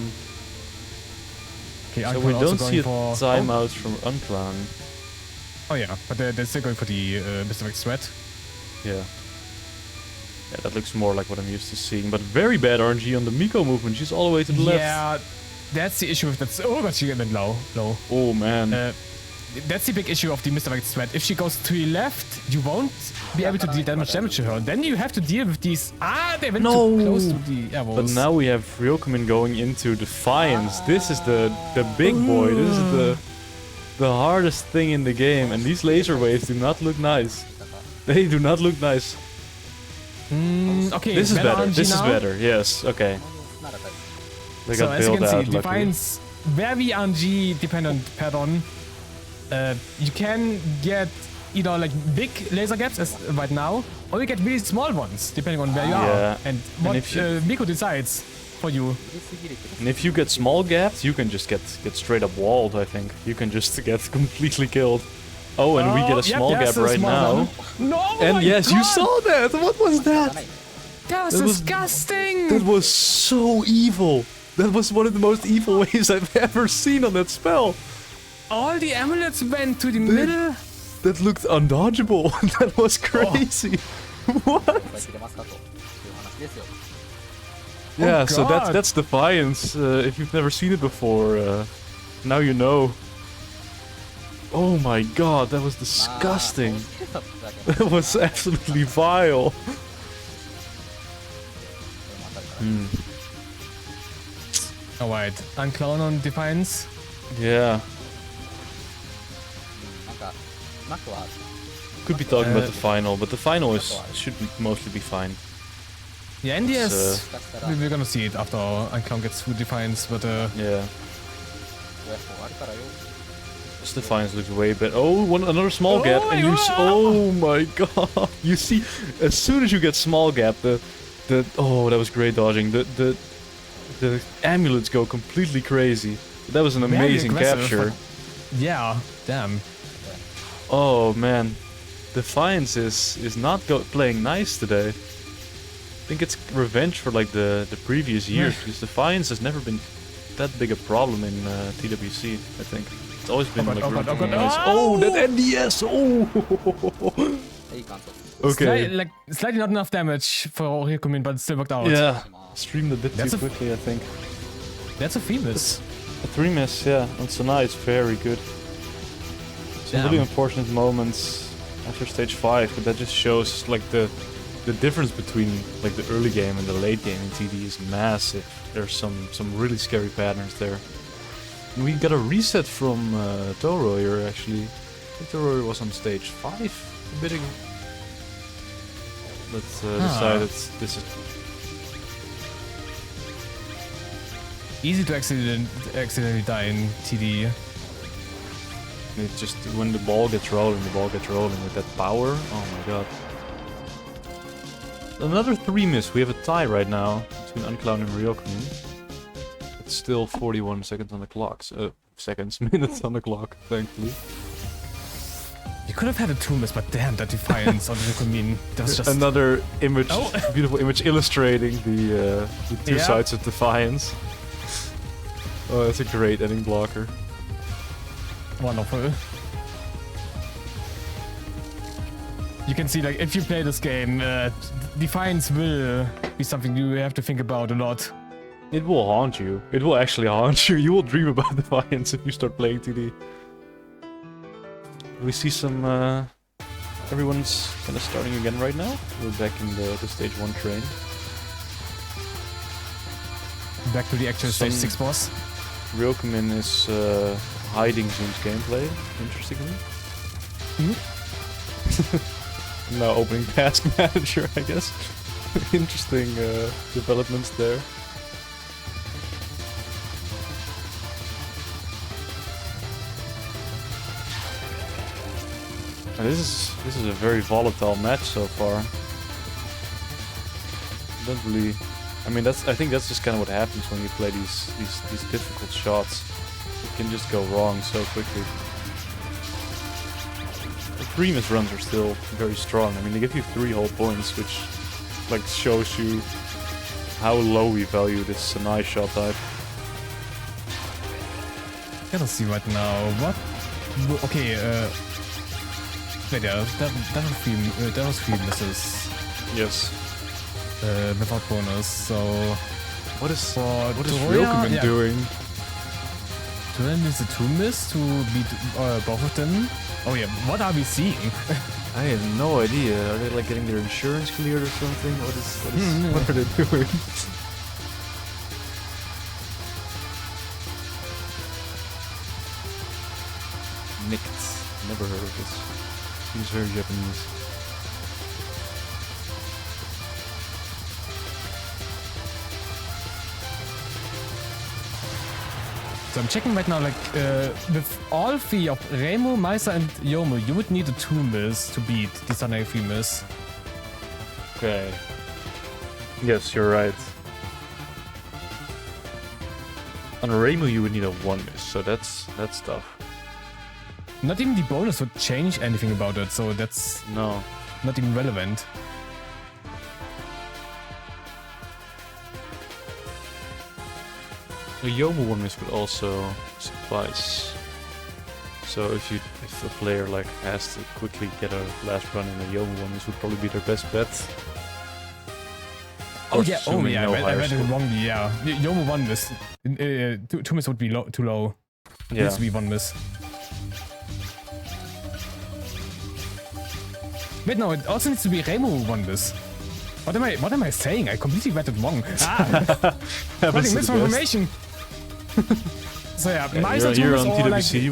Okay, So UnClown we also don't going see a for... timeout from UnClown. Oh yeah, but they're still going for the Mr. X threat. Yeah. Yeah, that looks more like what I'm used to seeing. But very bad RNG on the Miko movement. She's all the way to the left. Yeah, that's the issue with that. Oh god, she went low. Oh man. That's the big issue of the Mr. X threat. If she goes to the left, you won't be able to deal that much damage to her. Then you have to deal with these... they went too close to the arrows. But now we have Ryokumin going into Defiance. This is the big boy. This is the hardest thing in the game. And these laser waves do not look nice. They do not look nice. Okay, This is better. RNG This is now. better. Yes. Okay. They So got as you bailed can see, out. Luckily. Defiance very RNG dependent pattern. You can get either like big laser gaps as right now, or you get really small ones depending on where you Yeah. are and what if you- Miko decides for you. 入れすぎるけど And if you get small gaps, you can just get straight up walled. I think you can just get completely killed. Oh, and we get a small yep, gap there's a right small now. one. No, And my yes, you God, saw that. What was じゃ that? ない that was That was- disgusting. That was so evil. That was one of the most evil waves I've ever seen on that spell. All the amulets went to the middle. That looked undodgeable. That was crazy. What? いっぱい切れますかという話ですよ Yeah, so God. that's Defiance. If you've never seen it before, now you know. Oh my god, that was まあ disgusting. そうしてただけど That was absolutely vile. これも当たるから Hmm. Alright, UnClown on Defiance. Yeah. なんかうまくは Could be talking about Uh, the final, but the final should mostly be fine. Yeah, NDS. もしかしたら We're gonna see it after UnClown gets through Defiance, but Yeah. 親子あるからよ This Defiance looks way better. Oh, another small gap, Oh and my you God. oh my god! You see, as soon as you get small gap, the oh, that was great dodging. The amulets go completely crazy. That was an Very amazing aggressive, capture. yeah, damn. Oh man, Defiance is not playing nice today. I think it's revenge for like the previous years because Defiance has never been that big a problem in TWC. I think it's always been God, like oh God, relatively oh God. nice. Oh! Oh, that NDS! Oh. いい感想 Okay. Slightly not enough damage for Ryokumin, but it still worked out. Yeah. Streamed a bit That's too a- quickly, I think. That's a famous. A 3-miss, yeah. On Sanaa is very good. Some Damn. really unfortunate moments after stage 5, but that just shows like the difference between like the early game and the late game in TD is massive. There's some really scary patterns there. And we got a reset from Tohroyher actually. I think Tohroyher was on stage 5 a bit ago. But decided this is Easy to accidentally die in TD. it just when the ball gets rolling with that power. Oh my god. Another 3-miss. We have a tie right now between UnClown and Ryokumin. It's still 41 seconds on the clock. Minutes on the clock, thankfully. You could have had a 2-miss, but damn, that Defiance on Ryokumin. That was just... Another image, Oh. beautiful image illustrating the two Yeah. sides of Defiance. Oh, that's a great ending blocker. Wonderful. You can see, like, if you play this game, Defiance will be something you have to think about a lot. It will haunt you. It will actually haunt you. You will dream about Defiance if you start playing TD. We see some... everyone's kind of starting again right now. We're back in the stage 1 train. Back to the actual stage Some- 6 boss. Ryokumin is hiding Zoom's gameplay, interestingly. Now opening task manager, I guess. Interesting developments there. This is a very volatile match so far. Don't really. I mean, I think that's just kind of what happens when you play these difficult shots. It can just go wrong so quickly. The previous runs are still very strong. I mean, they give you 3 whole points, which like shows you how low we value this Sanai shot type. Gotta see right now. What? Okay. Wait, yeah, that was 3 misses. Yes. Without bonus. So What is Tohroyher, Ryokumin doing? Tohroyher needs a 2 miss to beat both of them. Oh yeah, what are we seeing? I have no idea. Are they like getting their insurance cleared or something? What are they doing? Nicked. Never heard of this. Seems very Japanese. So I'm checking right now, like, with all 3 of Reimu, Maisa, and Yomu, you would need a 2 miss to beat the Sanai 3 miss. Okay. Yes, you're right. On Reimu you would need a 1 miss, so that's tough. Not even the bonus would change anything about it, so that's No. not even relevant. A Yomu 1 miss would also suffice. So if a player like has to quickly get a last run in a Yomu 1 miss would probably be their best bet. Oh yeah, assuming no I higher read it score. wrongly, yeah. Yomu 1 miss. 2 miss would be too low. Yeah. Needs to be 1 miss. Wait, no, it also needs to be Reimu 1 miss. What am I saying? I completely read it wrong. Spreading misinformation. So yeah, Maisa 2 you're miss on or like... TWC,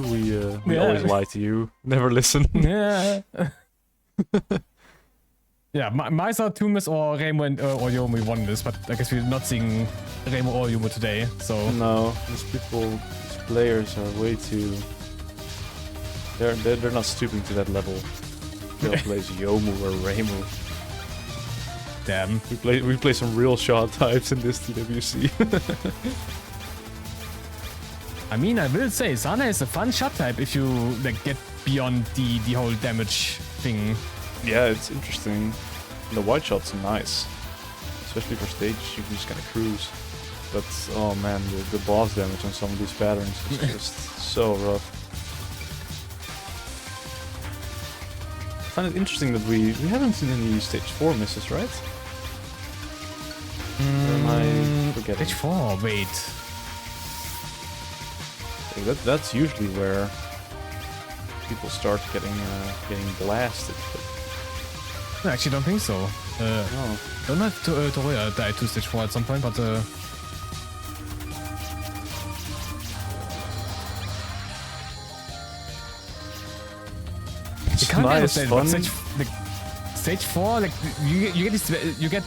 we Yeah. always lie to you. Never listen. Yeah. Yeah, Maisa 2 miss or Reimu and or Yomu 1 miss, but I guess we're not seeing Reimu or Yomu today, so... No, these players are way too... They're not stooping to that level. They'll play Yomu or Reimu. Damn. We play some real shot types in this TWC. I mean, I will say, Sana is a fun shot type if you like get beyond the whole damage thing. Yeah, it's interesting. The wide shots are nice. Especially for stage, you can just kind of cruise. But, oh man, the boss damage on some of these patterns is just so rough. I find it interesting that we haven't seen any stage 4 misses, right? Or am I forgetting? Stage 4, wait. That's usually where people start getting blasted. But I actually don't think so. no. Don't know if Tohroyher died to stage 4 at some point, but It's can't nice, understand, fun. but stage 4, like you get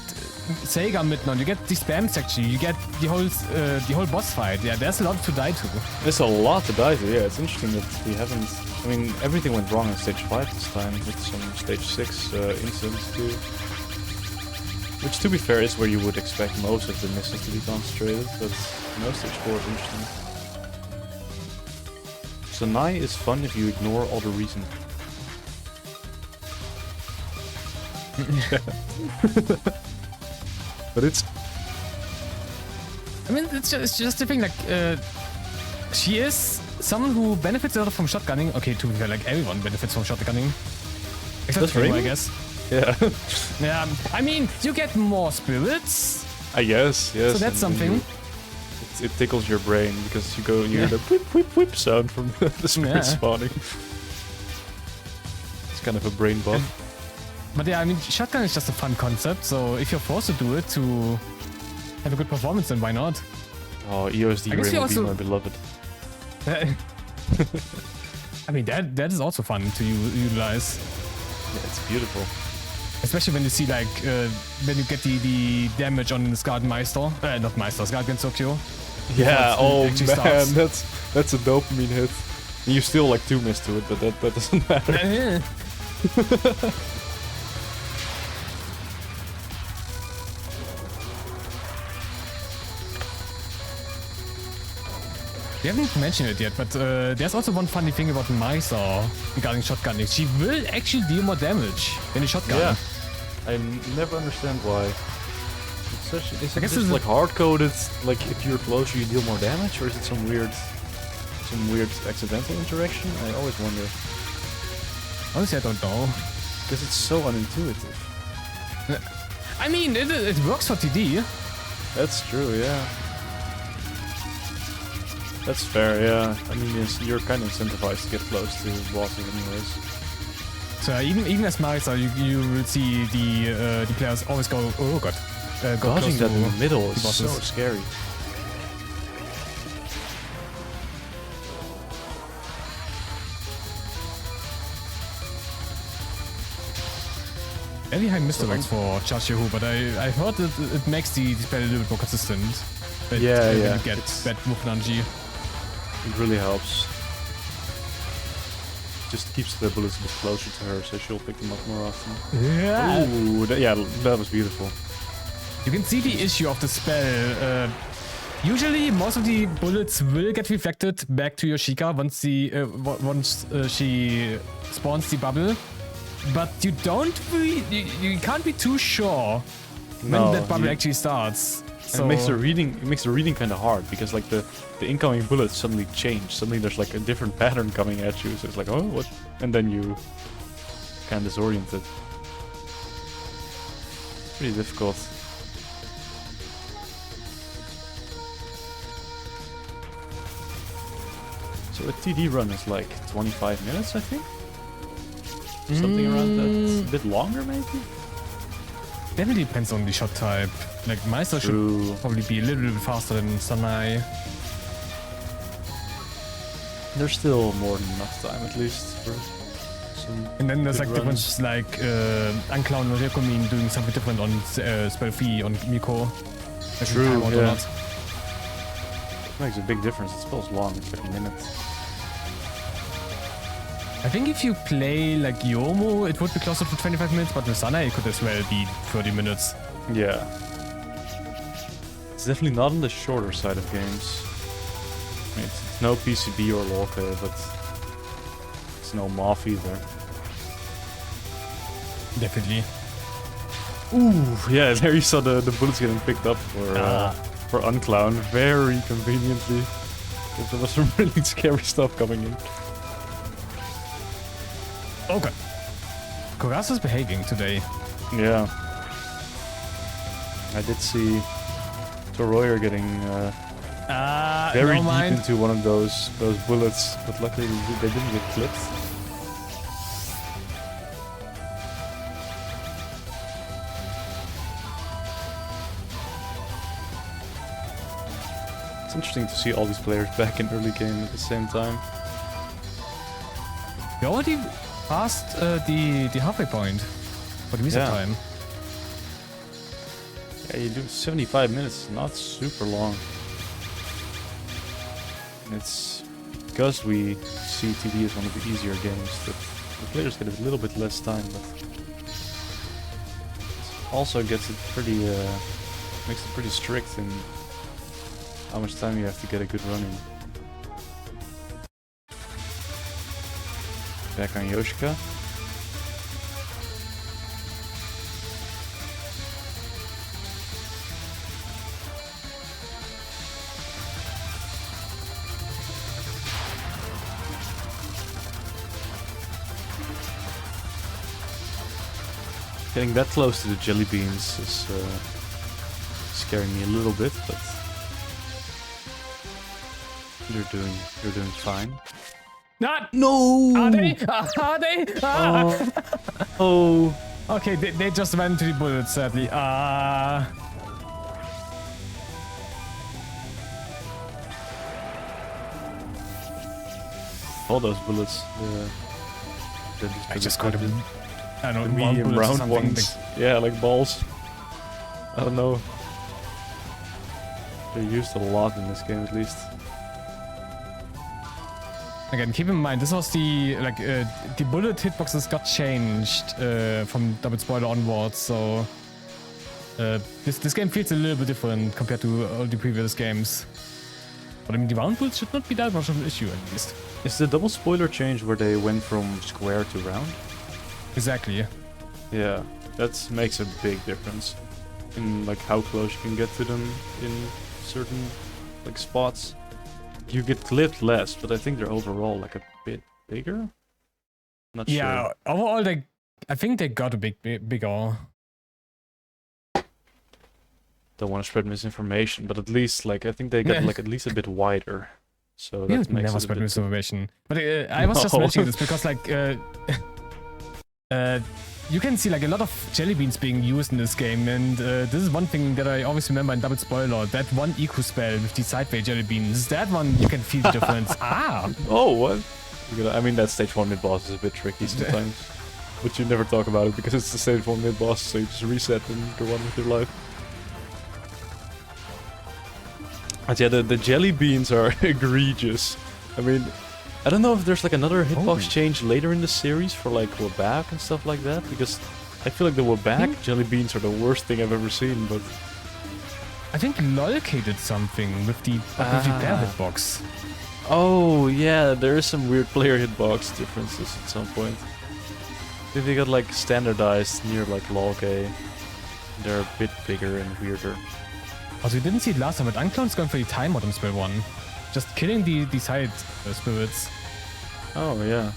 Sega mitten on, you get the spam section, you get the whole boss fight. Yeah, there's a lot to die to. There's a lot to die to, yeah. It's interesting that we haven't... I mean, everything went wrong in stage 5 this time, with some stage 6 incidents too. Which, to be fair, is where you would expect most of the misses to be concentrated, but no, stage 4 is interesting. Sanai is fun if you ignore all the reason. But it's... I mean, it's just the thing, like, she is someone who benefits a lot from shotgunning. Okay, to be fair, like, everyone benefits from shotgunning. Except Does for you, I Reimu? guess. Yeah. Yeah, I mean, you get more spirits. I guess, yes. So that's and something. It tickles your brain because you hear the whip whip whip sound from the spirit Yeah. spawning. It's kind of a brain buff. But yeah, I mean, shotgun is just a fun concept, so if you're forced to do it to have a good performance, then why not? Oh, EOSD I guess you Rainbow also- Beam, my beloved. I mean, that is also fun to utilize. Yeah, it's beautiful. Especially when you see, like, when you get the damage on Scarred Meister. Not Meister, Scarred Gensokyo. Yeah, it oh actually man, starts. that's a dopamine hit. You still like 2 miss to it, but that doesn't matter. We haven't mentioned it yet, but there's also one funny thing about Maisa regarding shotgunning. She will actually deal more damage than a shotgun. Yeah. I never understand why. It's such, is I it guess just it's like hard-coded, like if you're closer you deal more damage, or is it some weird accidental interaction? I always wonder. Honestly, I don't know. Because it's so unintuitive. I mean, it works for TD. That's true, yeah. That's fair, yeah. I mean, yes, you're kind of incentivized to get close to bosses anyways. So even as Marisa, you will see the players always go, oh god, go Dodging close that to in the middle is the so bosses. scary. Very high misdirects for Touhou, but I heard that it makes the spell a little bit more consistent. But Yeah, when yeah, you get it's- bad move Nanji. It really helps. Just keeps the bullets a bit closer to her, so she'll pick them up more often. Yeah. Ooh, that was beautiful. You can see the issue of the spell. Usually, most of the bullets will get reflected back to Yoshika once she spawns the bubble. But you don't really, you can't be too sure when No, that bubble you- actually starts. So It makes the reading kind of hard because like the incoming bullets suddenly change. Suddenly there's like a different pattern coming at you. So it's like, oh, what? And then you kind of disoriented. Pretty difficult. So a TD run is like 25 minutes, I think. Something around that. A bit longer, maybe. definitely depends on the shot type. Like Meister should True. probably be a little bit faster than Sanai. There's still more than enough time, at least, for some. And then there's good like difference like UnClown and Ryokumin doing something different on spell 3 on Miko. If you True, time out or yeah. not. It makes a big difference. It spells long, it's like a minute. I think if you play like Yomo, it would be closer to 25 minutes, but with Sanai it could as well be 30 minutes. Yeah. It's definitely not on the shorter side of games. I mean, it's no PCB or Lorca, but it's no Moth either. Definitely. Ooh, yeah, there you saw the bullets getting picked up for UnClown very conveniently. Because there was some really scary stuff coming in. Okay. Kurasu's behaving today. Yeah. I did see Tohroyher getting very no deep mind. into one of those bullets, but luckily they didn't get clipped. It's interesting to see all these players back in early game at the same time. We already passed the halfway point for the reset Yeah. time. Yeah, you do 75 minutes, not super long. And it's because we see TD as one of the easier games that the players get a little bit less time, but it also gets it pretty, makes it pretty strict in how much time you have to get a good run in. Back on Yoshika. Getting that close to the jelly beans is scaring me a little bit, but you're doing fine. Not. No! Are they? Are they? Ah. Oh. Okay, they just ran into the bullets, sadly. All those bullets. I just got him. I don't the know, one medium bullet or round something. ones. Yeah, like balls. I don't know. They're used a lot in this game, at least. Again, keep in mind, this was the, like, the bullet hitboxes got changed from double spoiler onwards, so this game feels a little bit different compared to all the previous games. But I mean, the round builds should not be that much of an issue, at least. Is the double spoiler change where they went from square to round? Exactly. Yeah, that makes a big difference in like how close you can get to them in certain like spots. You get clipped less, but I think they're overall like a bit bigger. Not Yeah, sure. overall, I think they got a bigger. Don't want to spread misinformation, but at least like I think they got like at least a bit wider. So that You makes never it a spread bit. misinformation. But I was just No. mentioning this because, like, you can see like a lot of jelly beans being used in this game, and this is one thing that I always remember in Double Spoiler. That one eco spell with the sideways jelly beans. That one you can feel the difference. Oh, what? I mean, that stage 1 mid boss is a bit tricky sometimes, but you never talk about it because it's the stage 1 mid boss, so you just reset and go on with your life. But yeah, the jelly beans are egregious. I mean, I don't know if there's like another hitbox change later in the series for like Wabak and stuff like that, because I feel like the Wabak jelly beans are the worst thing I've ever seen, but... I think Lolk did something with the bear hitbox. Oh yeah, there is some weird player hitbox differences at some point. I think they got like standardized near like Lolk. They're a bit bigger and weirder. Also, we didn't see it last time, but UnClown's going for the timeout on spell 1. Just killing the side spirits. Oh yeah,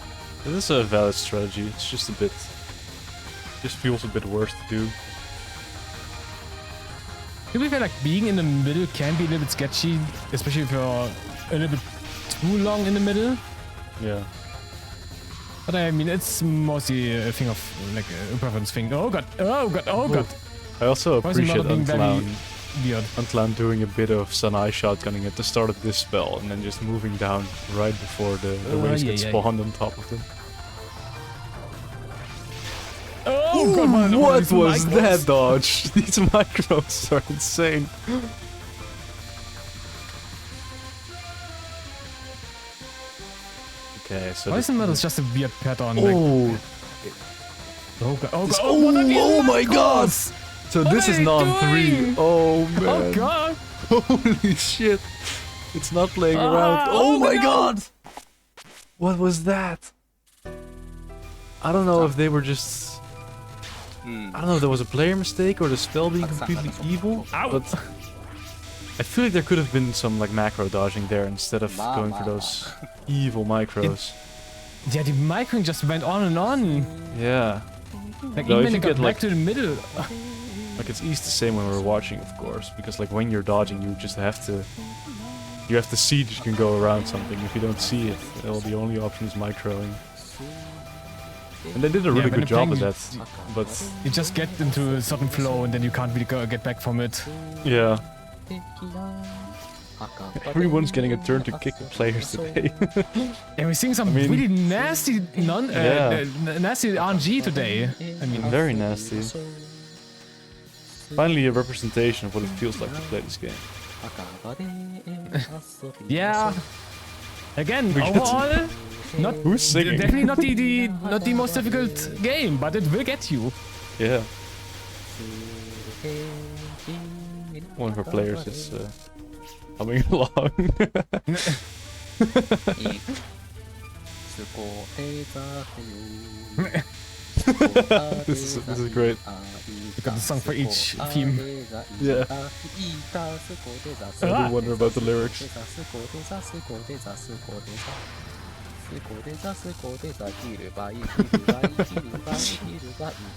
this is a valid strategy. It's just a bit... just feels a bit worse to do. To be fair, like, being in the middle can be a little bit sketchy, especially if you're a little bit too long in the middle. Yeah. But I mean, it's mostly a thing of, like, a preference thing. Oh god, oh god, oh god! I also Why is it not appreciate being very UnClown. weird? UnClown doing a bit of Sanai shotgunning at the start of this spell and then just moving down right before the waves get spawned on top of them. Oh god, man, What these was micros. that dodge? These micros are insane. Okay, so... Why isn't that just a weird pattern? Oh! Like, oh god, oh god, Oh, what are these oh my god! micros? So What this are is they non 3. doing? Oh man. Oh god! Holy shit. It's not playing Ah, around. Oh oh my no. god! What was that? I don't know if they were just... I don't know if there was a player mistake or the spell being completely evil, but I feel like there could have been some like macro dodging there instead of going for those evil micros. Yeah, the microing just went on and on. Yeah. Like, No, if even when you it got get, back like- to the middle. Like it's easy to say when we're watching, of course, because like when you're dodging, you just have to... You have to see that you can go around something. If you don't see it, well, the only option is microing. And they did a really when good you're job with playing, that, but You just get into a certain flow and then you can't really get back from it. yeah. Everyone's getting a turn to kick the players today. And we're seeing some I mean- really nasty Yeah. nasty RNG today. I mean, Very nasty. Finally a representation of what it feels like to play this game. yeah. Again, We get- overall, not Who's singing? definitely not the most difficult game, but it will get you. Yeah. One of our players is coming along. This is great. We got the song for each theme. Yeah. I do wonder about the lyrics.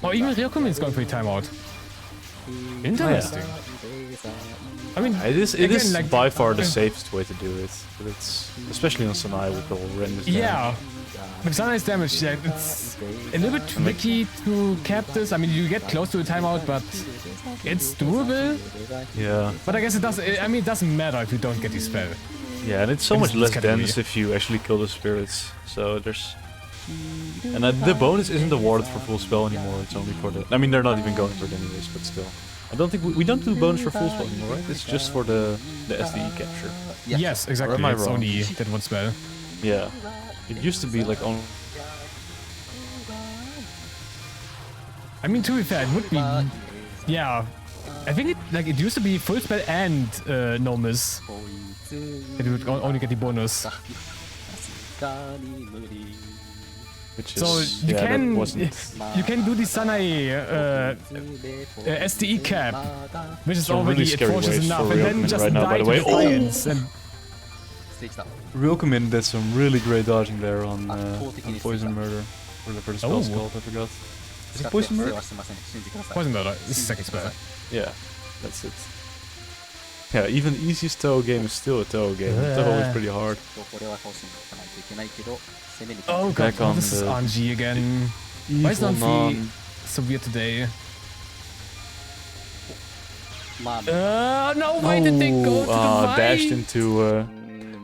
Oh, even Ryokumin is going for a timeout. Interesting. I mean, It is again, like, by far the safest way to do it, but it's especially on Sanai with the horrendous damage. yeah. With sunrise damage, yeah, it's a little bit tricky to cap this. I mean, you get close to a timeout, but it's doable. Yeah. But I guess it does. I mean, it doesn't matter if you don't get the spell. Yeah, and it's so In much this less category. dense if you actually kill the spirits. So there's... And the bonus isn't awarded for full spell anymore, it's only for the... I mean, they're not even going for it anyways, but still. I don't think... We don't do bonus for full spell anymore, right? It's just for the SDE capture. Yes, exactly. Or am I It's wrong? only that one spell. Yeah. It used to be like on. I mean, to be fair, it would be... Yeah. I think it used to be full spell and no miss. It would only get the bonus. Which So is, you yeah, can that wasn't. you can do the Sanae SDE cap, which is Some already really it scary forces ways enough, for and then Ryokumin just right now, by die the to way. Defiance. And Ryokumin did some really great dodging there on Poison Murder. Whatever the spell's Oh. called, I forgot. Is it Poison Murder? Poison Murder is the second spell. Yeah, that's it. Yeah, even the easiest Touhou game is still a Touhou game. Touhou is pretty hard. Oh god, Back on this is the RNG again. Why is Evil non so weird today? No, why did they go to the right? dashed into.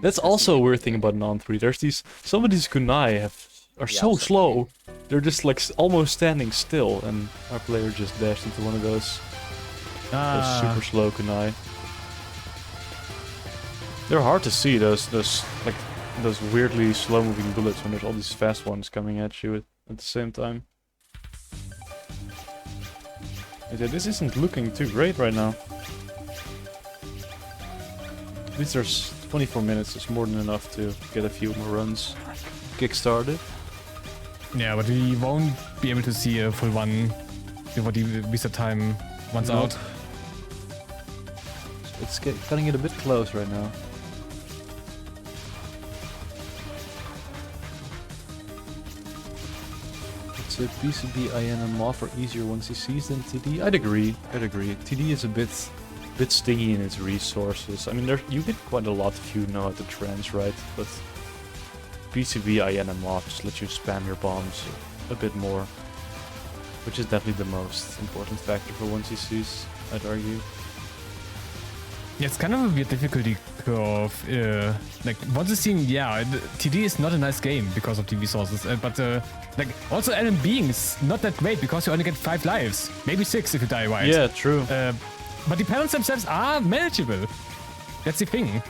That's also a weird thing about non 3. There's these. Some of these kunai are so slow. They're just like almost standing still, and our player just dashed into one of those super slow kunai. They're hard to see, those weirdly slow moving bullets when there's all these fast ones coming at you at the same time. Yeah, this isn't looking too great right now. At least there's 24 minutes, it's more than enough to get a few more runs kick-started. Yeah, but we won't be able to see a full one before the visa time runs out. It's cutting it a bit close right now. It's a BCB INMR for easier 1cc's than TD. I'd agree. TD is a bit stingy in its resources. I mean, you get quite a lot if you know how to trans, right? But BCB INMR just lets you spam your bombs a bit more, which is definitely the most important factor for 1cc's, I'd argue. Yeah, it's kind of a weird difficulty curve. Like, once you've seen, yeah, TD is not a nice game because of the resources, but like, also LMB is not that great because you only get 5 lives, maybe 6 if you die right. Yeah, true. But the panels themselves are manageable. That's the thing.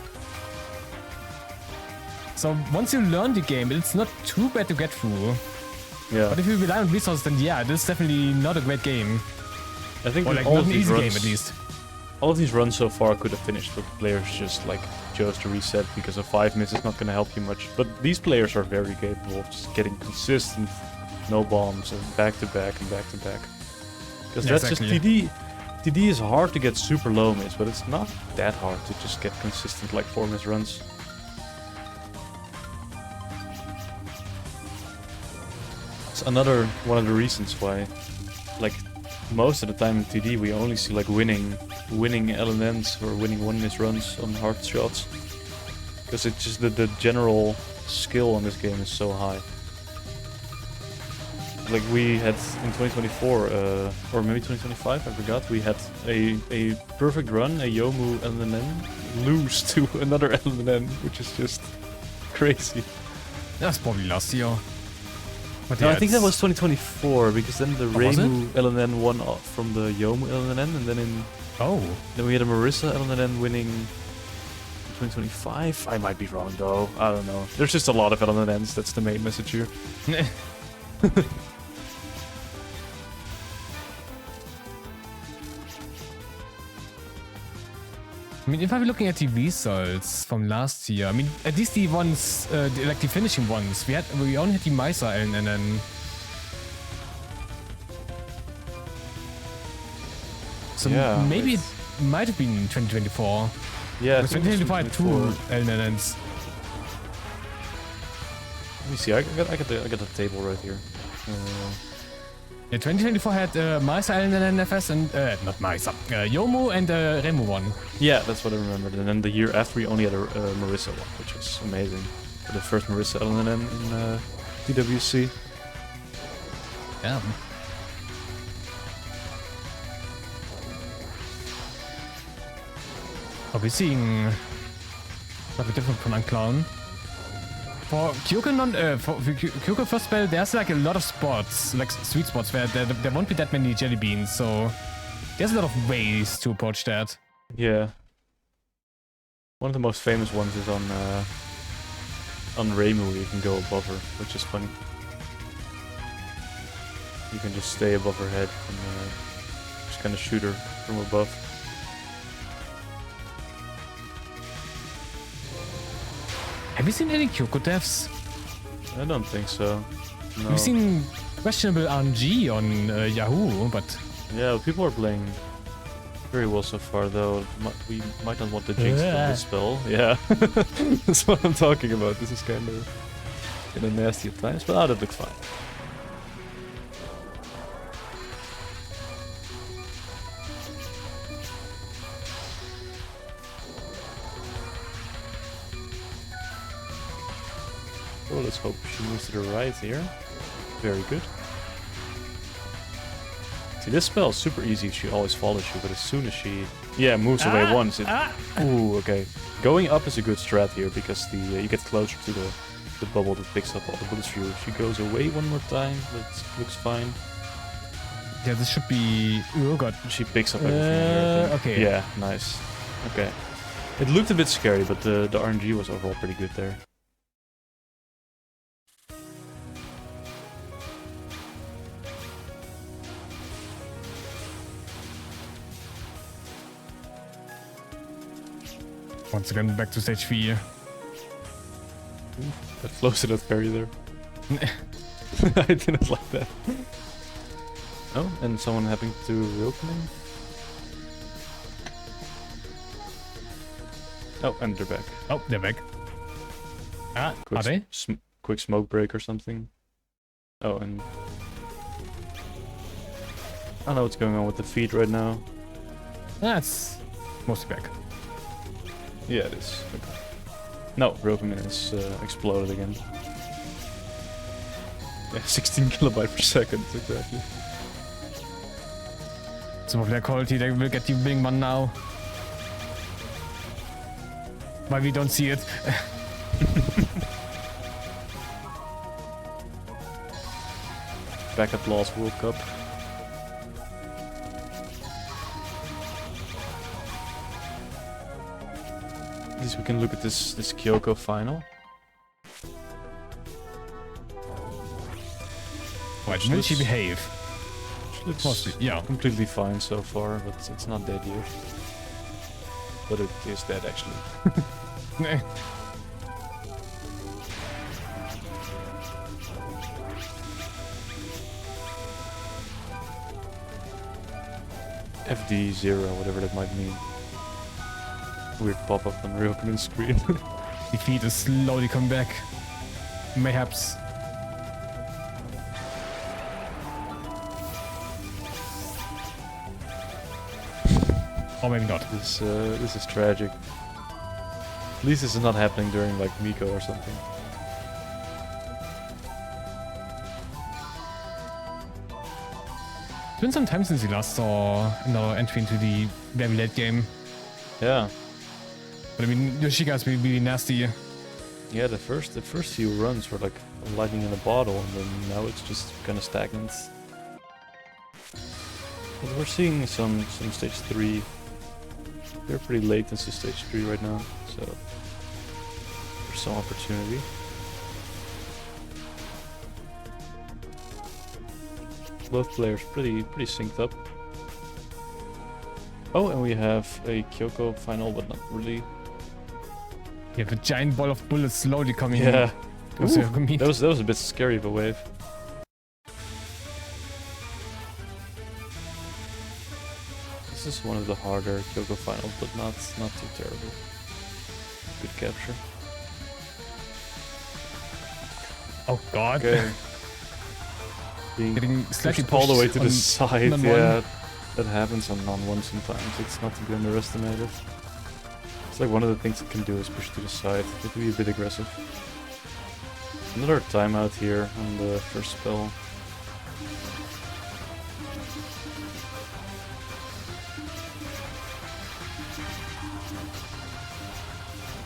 So once you learn the game, it's not too bad to get through. Yeah. But if you rely on resources, then yeah, this is definitely not a great game. I think Or like all not of an these easy runs, game at least. all of these runs so far could have finished, but players just like chose to reset because a 5 miss is not going to help you much. But these players are very capable of just getting consistent no bombs and back to back and back to back. Because Yeah, that's exactly. just TD. TD is hard to get super low miss, but it's not that hard to just get consistent like 4 miss runs. It's another one of the reasons why, like, most of the time in TD we only see like winning LNNs or winning 1 miss runs on hard shots. Because it's just the general skill on this game is so high. Like we had in 2024, or maybe 2025, I forgot, we had a perfect run, a Yomu LNN, lose to another LNN, which is just crazy. That's probably last year. But No, yeah, I think that it's- was 2024, because then the was it? Reimu LNN won off from the Yomu LNN, and then we had a Marissa LNN winning in 2025. I might be wrong though, I don't know. There's just a lot of LNNs, that's the main message here. I mean, if I'm looking at the results from last year, I mean, at least the ones, like the finishing ones, we only had the Misa and then. So Yeah, maybe it it's- might have been 2024. Yeah, I Because think it was 2025 had 2024. 2 LNNs. Let me see, I got the table right here. Yeah, 2024 had Misa LNN FS and, not Misa, Yomu and Remu one. Yeah, that's what I remembered. And then the year after we only had a Marissa one, which was amazing. The first Marissa LNN in TWC. Yeah. Are we seeing something different from UnClown? For Kyoku for Kyoku first spell, there's like a lot of spots, like sweet spots, where there won't be that many jelly beans, so there's a lot of ways to approach that. Yeah. One of the most famous ones is on on Reimu you can go above her, which is funny. You can just stay above her head and just kind of shoot her from above. Have you seen any Kyoko devs? I don't think so. No. We've seen questionable RNG on Yahoo, but Yeah, people are playing very well so far, though. We might not want the jinx from this spell. Yeah, that's what I'm talking about. This is kind of nasty at times, but that looks fine. Oh, let's hope she moves to the right here. Very good. See, this spell is super easy. She always follows you, but as soon as she moves away once, it... Ooh, okay. Going up is a good strat here, because you get closer to the bubble that picks up all the bullets for you. If she goes away one more time, that looks fine. yeah, this should be... Oh god. She picks up everything here, I think. Okay. Yeah, nice. Okay. It looked a bit scary, but the RNG was overall pretty good there. Once again, back to stage 4. That close to that parry there. I didn't like that. Oh, and someone happened to Ryokumin. Oh, and they're back. Oh, they're back. Are they? Quick smoke break or something. Oh, and... I don't know what's going on with the feet right now. That's mostly back. Yeah, it is. Okay. No, Ryokumin is exploded again. Yeah, 16 kilobyte per second, exactly. Some of their quality, they will get you big one now. Why we don't see it? Back at last World Cup. At least we can look at this Kyoko final. Why will she behave? She looks Mostly, yeah. completely fine so far, but it's not dead yet. But it is dead actually. FD0, whatever that might mean. Weird pop-up on Ryokumin's screen. Defeat is slowly coming back. Mayhaps. Or maybe not. This is tragic. At least this is not happening during like Miko or something. It's been some time since we last saw another entry into the very late game. Yeah. But I mean, Yoshiga's been really nasty. Yeah, the first few runs were like lightning in a bottle, and then now it's just kind of stagnant. But we're seeing some stage 3. They're pretty late into stage 3 right now, so there's some opportunity. Both players pretty synced up. Oh, and we have a Kyoko final, but not really. You have a giant ball of bullets slowly coming Yeah. in. Ooh, that was a bit scary of a wave. This is one of the harder Kyoko finals, but not too terrible. Good capture. Oh god. Okay. Being Getting slightly pushed all the way pushed to the on side, non-1. yeah. That happens on non-1 sometimes. It's not to be underestimated. It's like one of the things it can do is push to the side. It can be a bit aggressive. Another timeout here on the first spell.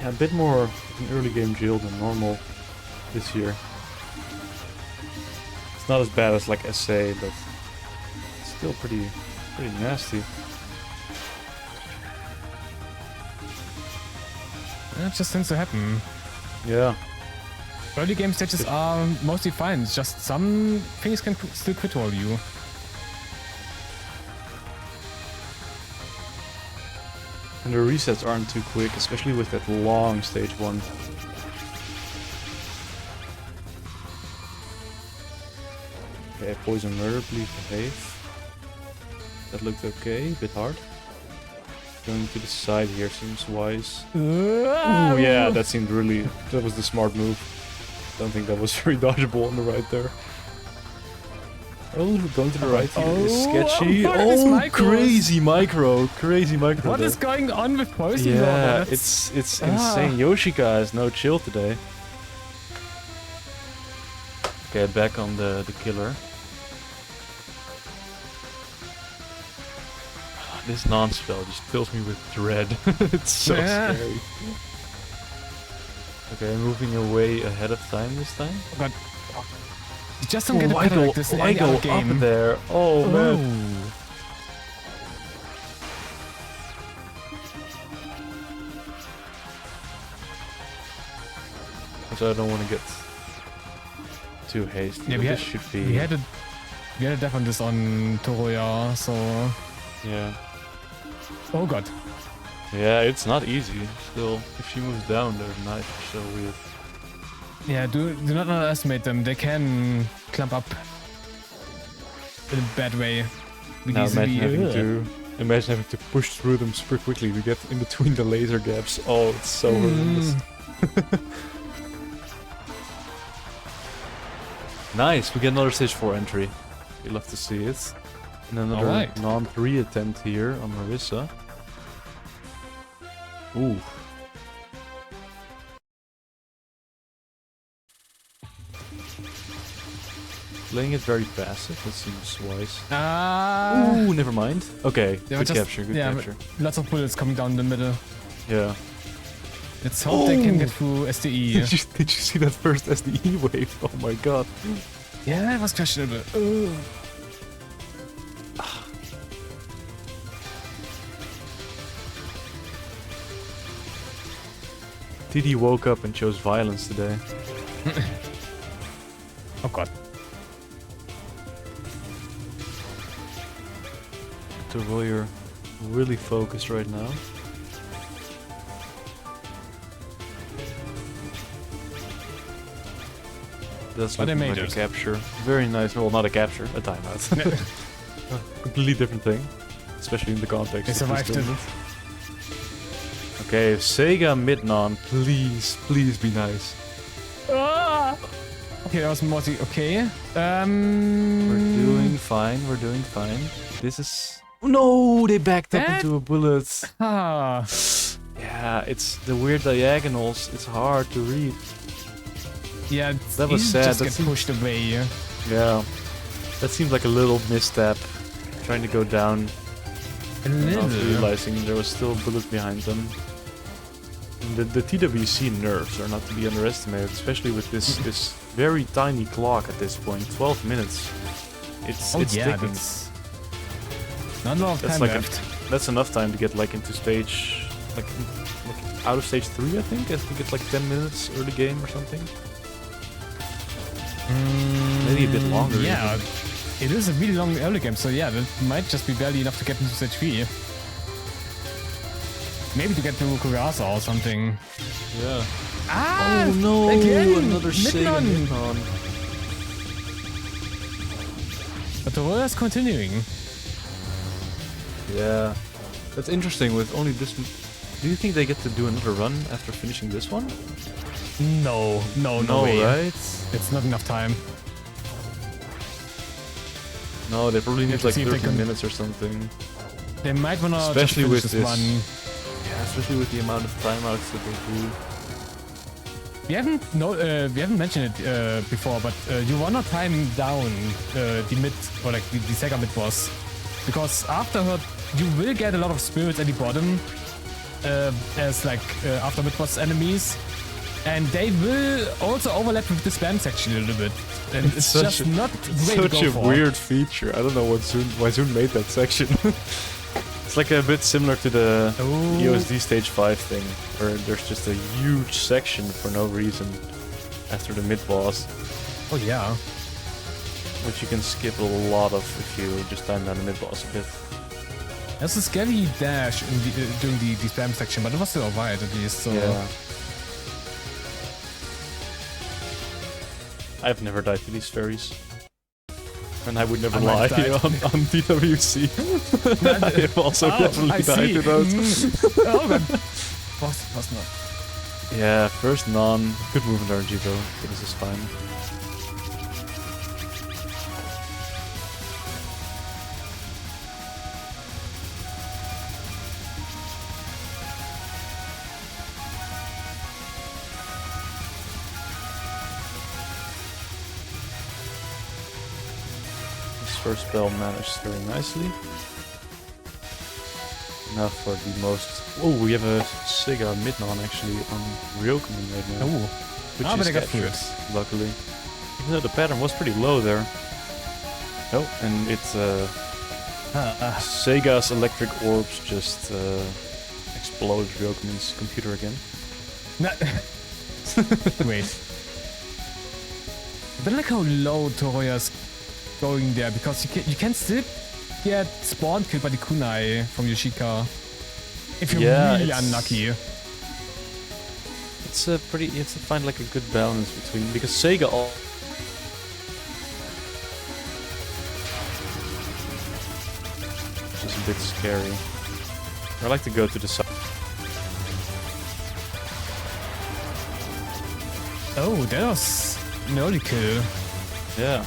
Yeah, a bit more of an early game jail than normal this year. It's not as bad as like SA, but it's still pretty nasty. It just tends to happen. Yeah. Early game stages are mostly fine. It's just some things can still crit roll you. And the resets aren't too quick, especially with that long stage 1. Okay, Poison Murder, please behave. That looked okay, a bit hard. Going to the side here seems wise. Ooh, yeah, that seemed really... That was the smart move. Don't think that was very dodgeable on the right there. Oh, going to the right here is sketchy. Oh, crazy micro. Crazy micro. What is going on with poison? Yeah, it's insane. Yoshika has no chill today. Okay, back on the killer. This non-spell just fills me with dread. It's so scary. Okay, moving away ahead of time this time. Oh god. You just don't get a better like this in any other game. Up there. Oh man. So I don't want to get too hasty. Yeah, this should be. We had a death on this on Tohroyher, so yeah. Oh god. Yeah, it's not easy. Still, if she moves down, their knife is so weird. Yeah, do not underestimate them. They can clump up in a bad way. Now imagine having to push through them super quickly to get in between the laser gaps. Oh, it's so horrendous. Nice, we get another stage 4 entry. We love to see it. And another non-3 attempt here on Marissa. Ooh. Playing it very passive, that seems wise. Ooh, never mind. Okay, good capture, good capture. Lots of bullets coming down the middle. Yeah. Let's hope they can get through SDE. Did you see that first SDE wave? Oh my god. Yeah, it was questionable. TD woke up and chose violence today. Oh god. Tohroyher really focused right now. That's looking like a capture. Very nice. Well, not a capture, a timeout. Completely different thing, especially in the context. They survived it. Okay, Sega mid-non, please, please be nice. Okay, that was Morty. Okay. We're doing fine. We're doing fine. This is. Oh, no, they backed up into a bullet. Yeah, it's the weird diagonals. It's hard to read. Yeah, that was sad. Just get pushed away. Yeah, that seemed like a little misstep. Trying to go down, not realizing there was still a bullet behind them. And the TWC nerfs are not to be underestimated, especially with this very tiny clock at this point. 12 minutes. It's ticking. That's not a lot of time left. That's enough time to get like into stage, like out of stage 3. I think it's like 10 minutes early game or something. Maybe a bit longer. Yeah, it is a really long early game, so yeah, that might just be barely enough to get into stage 3. Maybe to get to Kurasa or something. Yeah. Ah! Oh no! Again! Another Sega mid-non. But the world is continuing. Yeah. That's interesting with only this... Do you think they get to do another run after finishing this one? No way. Right? It's not enough time. No, they probably need like 13 minutes or something. They might wanna especially just with this this one. Yeah, especially with the amount of timeouts that they do. We haven't mentioned it before, but you wanna time down the mid or like the Sega mid boss, because after her you will get a lot of spirits at the bottom as like after mid boss enemies. And they will also overlap with the spam section a little bit. And it's just not the way to go for. Such a weird feature. I don't know why Zune made that section. It's like a bit similar to the EOSD Stage 5 thing, where there's just a huge section for no reason. after the mid boss, Oh yeah. which you can skip a lot of if you just time down the mid boss a bit. There's a scary dash in during the spam section, but it was still alright at least. So Yeah. I've never died to these fairies. And I would never I might lie have died. on DWC. I have also definitely I died see. to those. Oh god. Was not. Yeah, first non. Good movement RNG though, but this is fine. This first spell managed very nicely. Now for the most... Oh, we have a Sega mid-non actually on Ryokumin right now. Oh. Which But is I got captured, food. luckily. Even though the pattern was pretty low there. Oh, and it's Sega's electric orbs just explode Ryokumin's computer again. Wait. I don't like how low Tohroyher's going there, because you can still get spawn killed by the kunai from Yoshika if you're really unlucky. It's a pretty. You have to find like a good balance between, because Sega all. Which is a bit scary. I like to go to the side. Oh, that was an early kill. Yeah.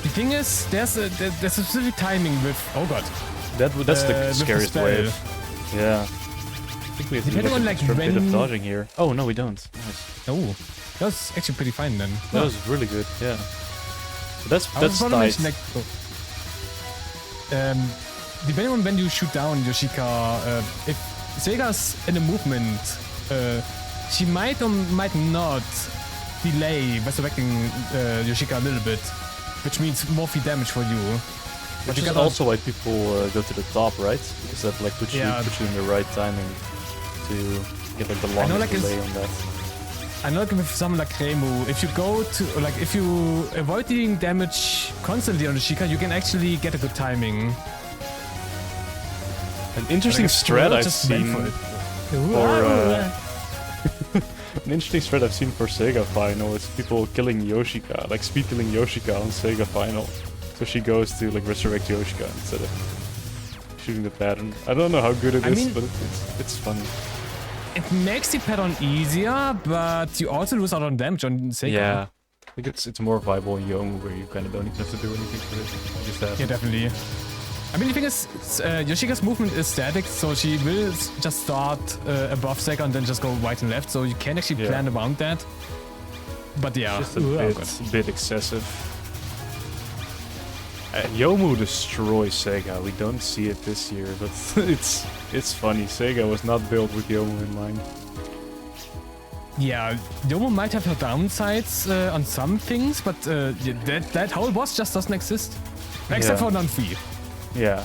The thing is, there's a specific timing with. Oh god. That's the with the scariest spell. wave. Yeah. I think we have to do Depending on, an like, extra bit of when- dodging here. Oh no, we don't. Nice. Oh, that was actually pretty fine then. That was really good. Yeah. So that's I was about to tight. mention, like, depending on when you shoot down Yoshika, if Sega's in a movement, she might or might not delay resurrecting Yoshika a little bit, which means more free damage for you. Which you is gotta- also why people go to the top, right? Because that like puts you in the right timing to get like the longest like, delay on that. I know, like with someone like Remu, if you go to, like, if you avoid dealing damage constantly on Yoshika, you can actually get a good timing. An interesting Like, strat I've just went seen for it. an interesting strat I've seen for Sega Final is people killing Yoshika, like speed killing Yoshika on Sega Final. So she goes to like resurrect Yoshika instead of shooting the pattern. I don't know how good it I is, mean- but it's funny. It makes the pattern easier, but you also lose out on damage on Sega. Yeah. I think it's more viable in Yomu where you kind of don't even have to do anything for it. You just have Yeah, definitely. I mean, the thing is, Yoshika's movement is static, so she will just start above Sega and then just go right and left, so you can actually plan around that. But yeah, just a bit excessive. Yomu destroys Sega. We don't see it this year, but it's funny. Sega was not built with Yomu in mind. Yeah, Yomu might have her downsides on some things, but that whole boss just doesn't exist. Except for non-free. Yeah.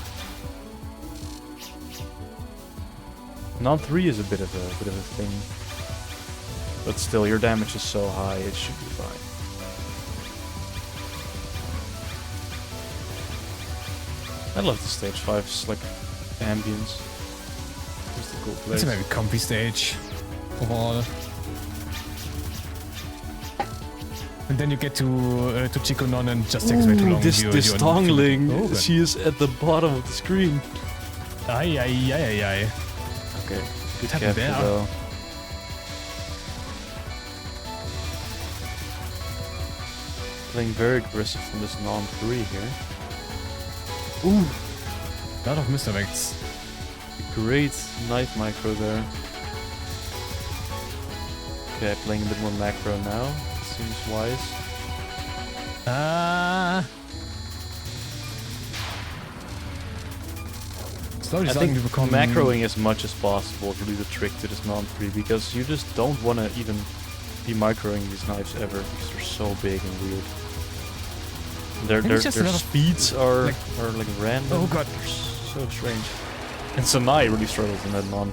Non-3 is a bit of a thing. But still, your damage is so high, it should be fine. I love the stage 5's like ambience. Just a cool place. It's a very comfy stage overall. And then you get to Chikonon and just takes way too long. This You- Tongling, Oh, God. she is at the bottom of the screen. Ay. Okay, good happened capture there? though. Playing very aggressive from this non-3 here. Ooh, lot of misdirects. Great knife micro there. Okay, playing a bit more macro now. Seems wise. Slowly I starting think to become macroing as much as possible is really the trick to this non-3, because you just don't want to even be microing these knives ever, because they're so big and weird. Maybe Their it's just a lot of- speeds are like random. Oh god. They're so strange. And Sanai really struggles in that non.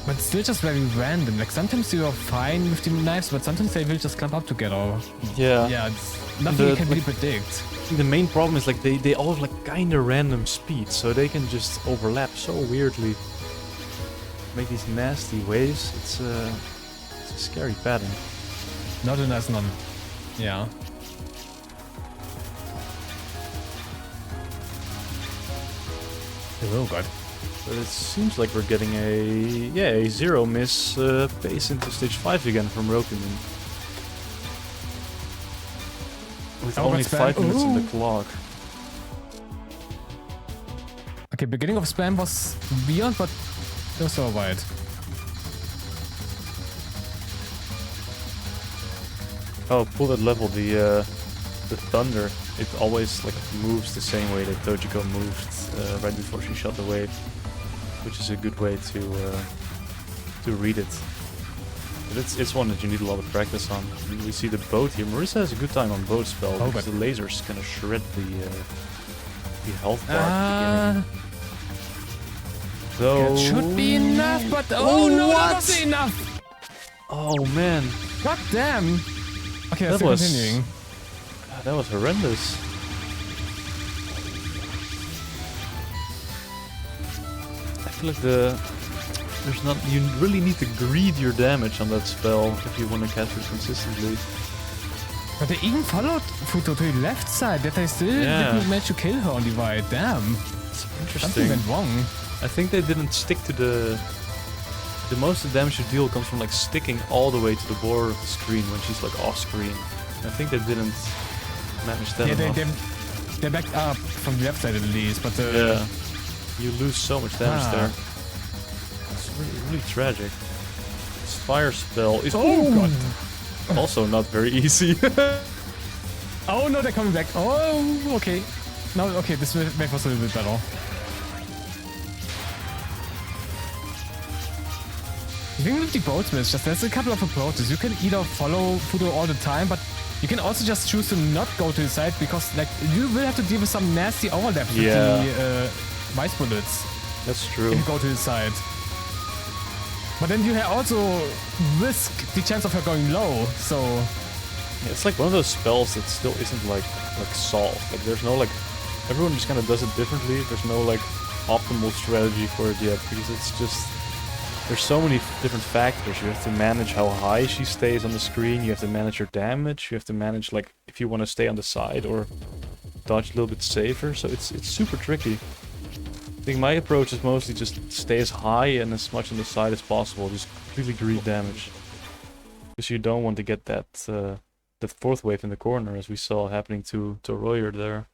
But it's still just very random. Like sometimes you are fine with the knives, but sometimes they will just clump up together. Yeah. Yeah, it's nothing you can really predict. The main problem is like they all have like kinda random speed, so they can just overlap so weirdly. Make these nasty waves. It's a scary pattern. Not a nice one. Yeah. Oh god. But it seems like we're getting a zero miss pace into stage 5 again from Ryokumin. With only 5 minutes in the clock. Okay, beginning of spam was weird, but it was alright. Oh, pull that level, the thunder. It always like moves the same way that Dojiko moved right before she shot the wave, which is a good way to read it. But it's one that you need a lot of practice on. We see the boat here. Marissa has a good time on boat spell because the lasers kind of shred the health bar at the beginning. Though it should be enough, but oh no, that wasn't enough! Oh man! God damn! Okay, that's continuing. God, that was horrendous. I feel like there's not. You really need to greed your damage on that spell if you want to catch it consistently. But they even followed Futo to the left side, that they still didn't manage to kill her on the right. Damn. It's interesting. Something went wrong. I think they didn't stick to the most of the damage you deal comes from like sticking all the way to the border of the screen when she's like off screen. I think they didn't manage that enough. They backed up from the left side at least, but yeah, you lose so much damage there. It's really tragic. This fire spell is god. Also not very easy. Oh no, they're coming back. Oh, okay. No, okay, this map was a little bit better. The thing with the boats is just there's a couple of approaches. You can either follow Fudo all the time, but you can also just choose to not go to the side because like you will have to deal with some nasty overlap with the vice bullets. That's true. If you go to the side. But then you also risk the chance of her going low, so... Yeah, it's like one of those spells that still isn't like solved. Like there's no like... Everyone just kind of does it differently. There's no like optimal strategy for it yet because it's just... There's so many different factors. You have to manage how high she stays on the screen. You have to manage her damage. You have to manage like if you want to stay on the side or dodge a little bit safer. So it's super tricky. I think my approach is mostly just stay as high and as much on the side as possible. Just completely greed damage. Because you don't want to get that fourth wave in the corner as we saw happening to Tohroyher there.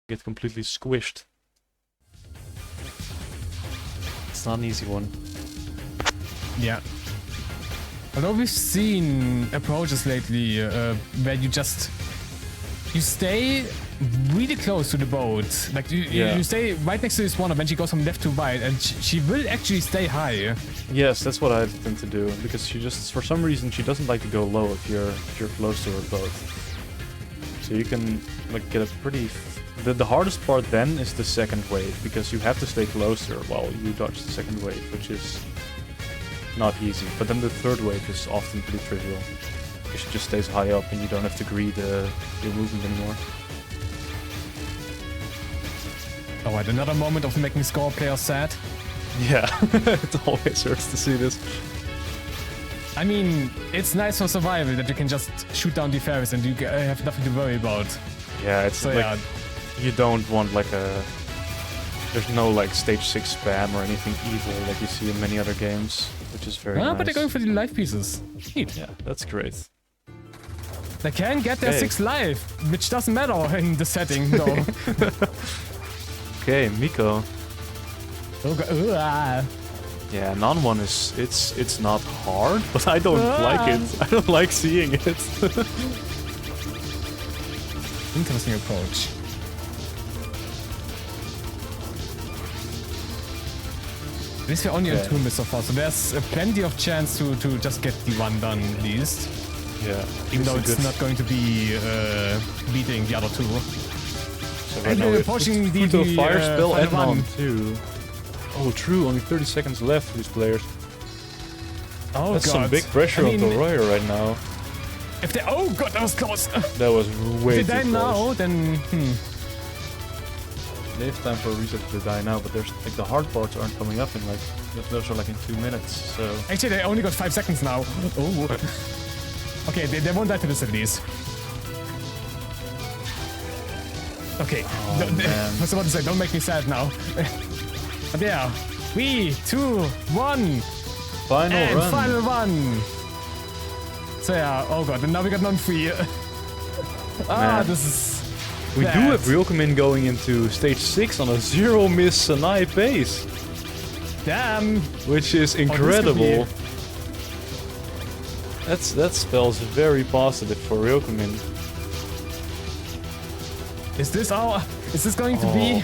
Get completely squished. It's not an easy one. Yeah. Although we've seen approaches lately where you stay really close to the boat. Like you stay right next to the spawner when she goes from left to right, and she will actually stay high. Yes, that's what I tend to do because she just for some reason she doesn't like to go low if you're close to her boat. So you can like get a pretty. The hardest part then is the second wave because you have to stay close to her while you dodge the second wave, which is not easy. But then the third wave is often pretty trivial because she just stays high up and you don't have to greed your movement anymore. Alright, another moment of making score players sad. Yeah, it always hurts to see this. I mean, it's nice for survival that you can just shoot down the ferries and you have nothing to worry about. Yeah, it's so, like you don't want like a... There's no like stage 6 spam or anything evil like you see in many other games, which is very nice. But they're going for the life pieces. Neat. Yeah, that's great. They can get their 6 life, which doesn't matter in the setting though. Okay, Miko. Okay. Yeah, non-one is it's not hard, but I don't like it. I don't like seeing it. Interesting approach. At least we're only on 2 miss so far, so there's plenty of chance to just get the one done at least. Yeah. Even though it's not going to be beating the other 2. So right now approaching the fire spell and one too. Oh, true. Only 30 seconds left for these players. Oh That's god. some big pressure I on mean, Tohroyher right now. If they, oh god, that was close. That was way If too they die close. now, then They have time for a reset to die now, but there's like the hard parts aren't coming up in like those are like in 2 minutes. So Actually, they only got 5 seconds now. Oh. Okay, they won't die to this at least. Okay. Oh, man. I was about to say, don't make me sad now. But yeah. 3, 2, 1. final And run. final one. So yeah, oh god, and now we got non-free. Man. This is... We bad. do have Ryokumin going into stage 6 on a 0-miss Sanai pace, Damn. which is could incredible. be- That spells very positive for Ryokumin. Is this going to be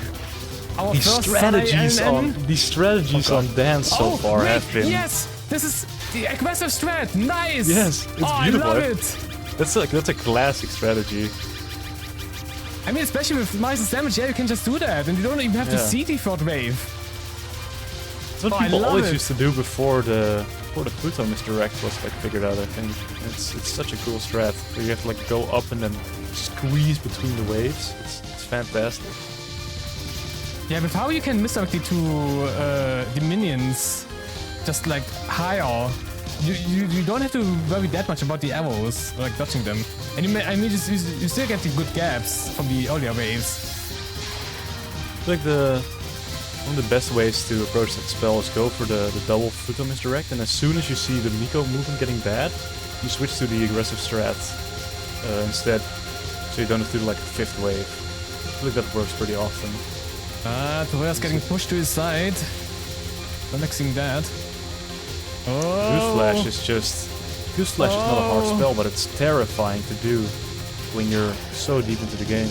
our These first strategies Sunny on dance so far wait, have been. yes! This is the aggressive strat! Nice! Yes, it's oh, beautiful. I love it! That's a classic strategy. I mean, especially with Mice's damage, yeah, you can just do that, and you don't even have to Yeah. see the third wave. That's what Oh, I people love always it. used to do before the Pluto misdirect was like figured out. I think it's such a cool strat where you have to like go up and then squeeze between the waves. It's fantastic. Yeah, with how you can misdirect the minions just like higher, you don't have to worry that much about the arrows, like dodging them. And you still get the good gaps from the earlier waves. Like one of the best ways to approach that spell is go for the double Pluto misdirect, and as soon as you see the Miko movement getting bad, you switch to the aggressive strat instead, so you don't have to do like a 5th wave. I feel like that works pretty often. Tohroyher's getting pushed to his side. I'm mixing that. Oh! Goose Flash is not a hard spell, but it's terrifying to do when you're so deep into the game.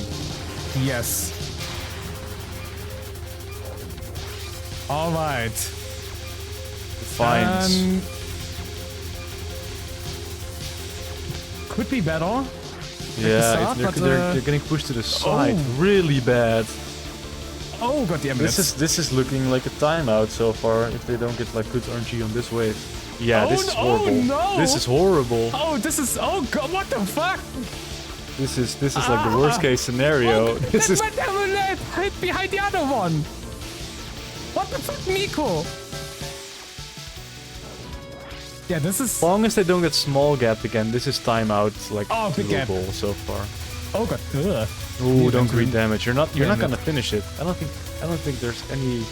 Yes. Alright. Defiance. Could be better. Yeah, start, but, they're getting pushed to the side really bad. Oh, got the eminence. This is looking like a timeout so far if they don't get like good RNG on this wave. Yeah, Oh, this is no, horrible. no. This is horrible. Oh, this is... Oh, God, what the fuck? This is like the worst case scenario. Oh, This is my eminence hid behind the other one. What the fuck, Miko? Yeah, this is... as long as they don't get small gap again, this is timeout like Oh, big gap. doable so far. Oh, God. Ugh. Ooh, don't into green damage. You're not damn it. gonna finish it. I don't think there's any.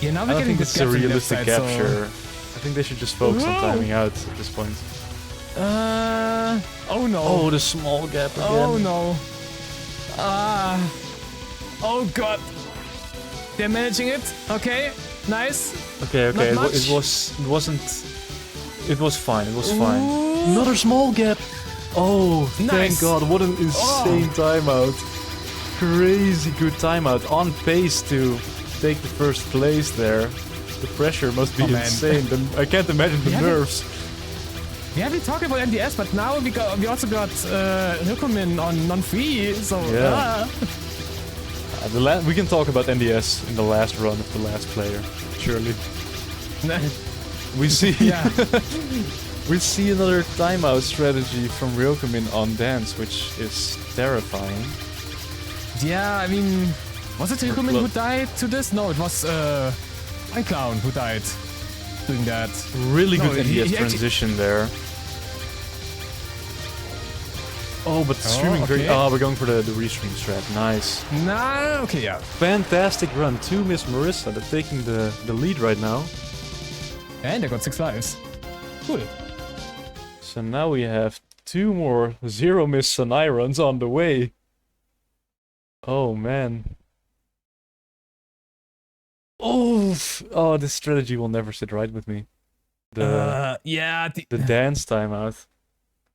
Yeah, now I we're don't getting think this is a good gaps on the realistic left side, capture. I think they should just focus on Whoa. timing out at this point. Oh, no. Oh, the small gap again. Oh no. Oh god. They're managing it. Okay. Nice. Okay. Not It much. wasn't. It was fine. It was fine. Ooh. Another small gap. Oh, Nice. thank God! What an insane timeout. Crazy good timeout. On pace to take the first place there. The pressure must be Oh, man. insane. I can't imagine the Yeah, nerves. We haven't talked about NDS, but now we also got Ryokumin on non-free. So Yeah. We can talk about NDS in the last run of the last player. Surely. We see. Yeah. We see another timeout strategy from Ryokumin on dance, which is terrifying. Yeah. I mean, was it Ryokumin who died to this? No, it was UnClown who died doing that. Really No, good he NDS actually- transition there. Oh, but streaming okay. great. Oh, we're going for the restream strat. Nice. Nah. Okay. Yeah. Fantastic run. 2 Miss Marissa. They're taking the lead right now. And they got 6 lives. Cool. So now we have 2 more 0-miss Sanai runs on the way. Oh man. Oh, this strategy will never sit right with me. Yeah. The dance timeout.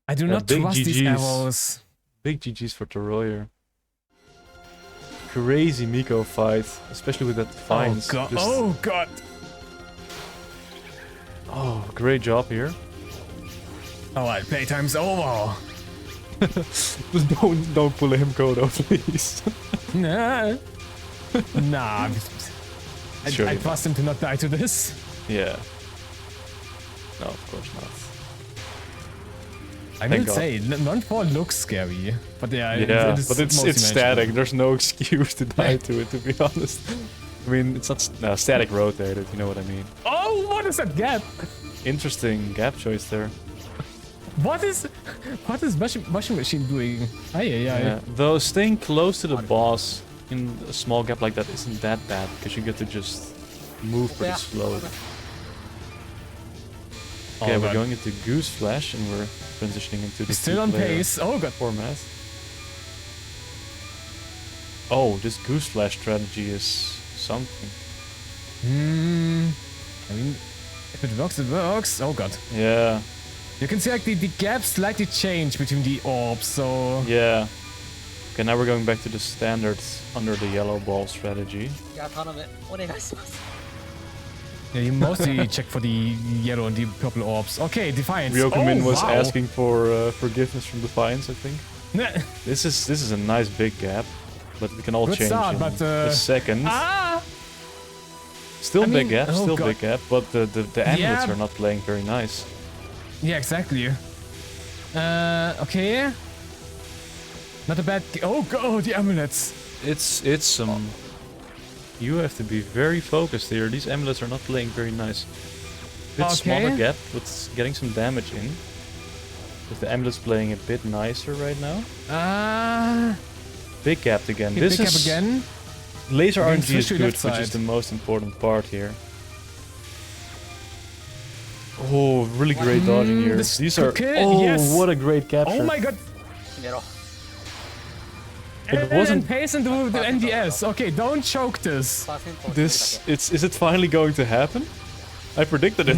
I do Yeah, not big trust these GGs. arrows. Big GG's for Tohroyher. Crazy Miko fight, especially with that defiance. Oh god. Just- Oh god. oh, great job here. Alright, playtime's over. Just don't pull a HimKOTO, please. Nah. Nah. I Surely trust him to not die to this. Yeah. No, of course not. I Thank will God. say, non-4 looks scary. But yeah, Yeah, it is but it's mostly static. manageable. There's no excuse to die to it, to be honest. I mean, it's not static rotated, you know what I mean. Oh, what is that gap? Interesting gap choice there. What is washing machine doing? Yeah. Though staying close to the boss in a small gap like that isn't that bad, because you get to just move pretty slowly. Okay, we're going into Goose Flash and we're transitioning into the Still on two-player pace. Oh god. format. Oh, this Goose Flash strategy is something. I mean, if it works, it works. Oh god. Yeah. You can see like the gaps slightly change between the orbs, so... Yeah. Okay, now we're going back to the standard under the yellow ball strategy. いや、頼む。お願いします。 Yeah, you mostly check for the yellow and the purple orbs. Okay, Defiance. Ryokumin oh, was wow. asking for forgiveness from Defiance, I think. This is a nice big gap, but we can all Good change start, in but, a second. Ah! Still I big mean, gap, oh still God. big gap, but the amulets Yeah. are not playing very nice. Yeah, exactly. Okay. Not a bad... Oh god, the amulets. It's some... You have to be very focused here. These amulets are not playing very nice. Bit smaller Okay. gap, but getting some damage in. With the amulets playing a bit nicer right now. Big gap again. This pick is up again. laser Again, RNG is switch to good, left which is side. the most important part here. Oh, really great dodging here. this These are... could- Oh, yes. what a great capture. Oh my god. 決めろ。 It wasn't... And pace into the NDS. Okay, don't choke this. パーセントを決めるだけ This... Is it finally going to happen? I predicted it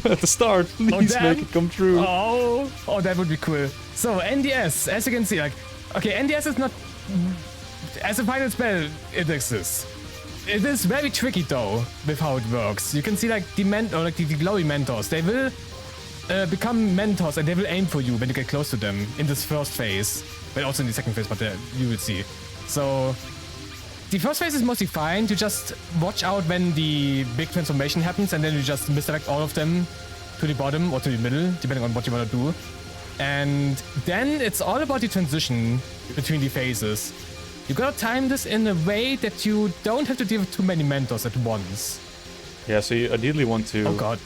at the start. Please damn. make it come true. Oh, that would be cool. So NDS, as you can see, like, okay, NDS is not as a final spell. It exists. It is very tricky though with how it works. You can see like the the glowy mentors. They will become mentors and they will aim for you when you get close to them in this first phase, but also in the second phase. But you will see. So. The first phase is mostly fine. You just watch out when the big transformation happens and then you just misdirect all of them to the bottom or to the middle, depending on what you want to do. And then it's all about the transition between the phases. You gotta time this in a way that you don't have to deal with too many mentors at once. Yeah, so you ideally want to... Oh god.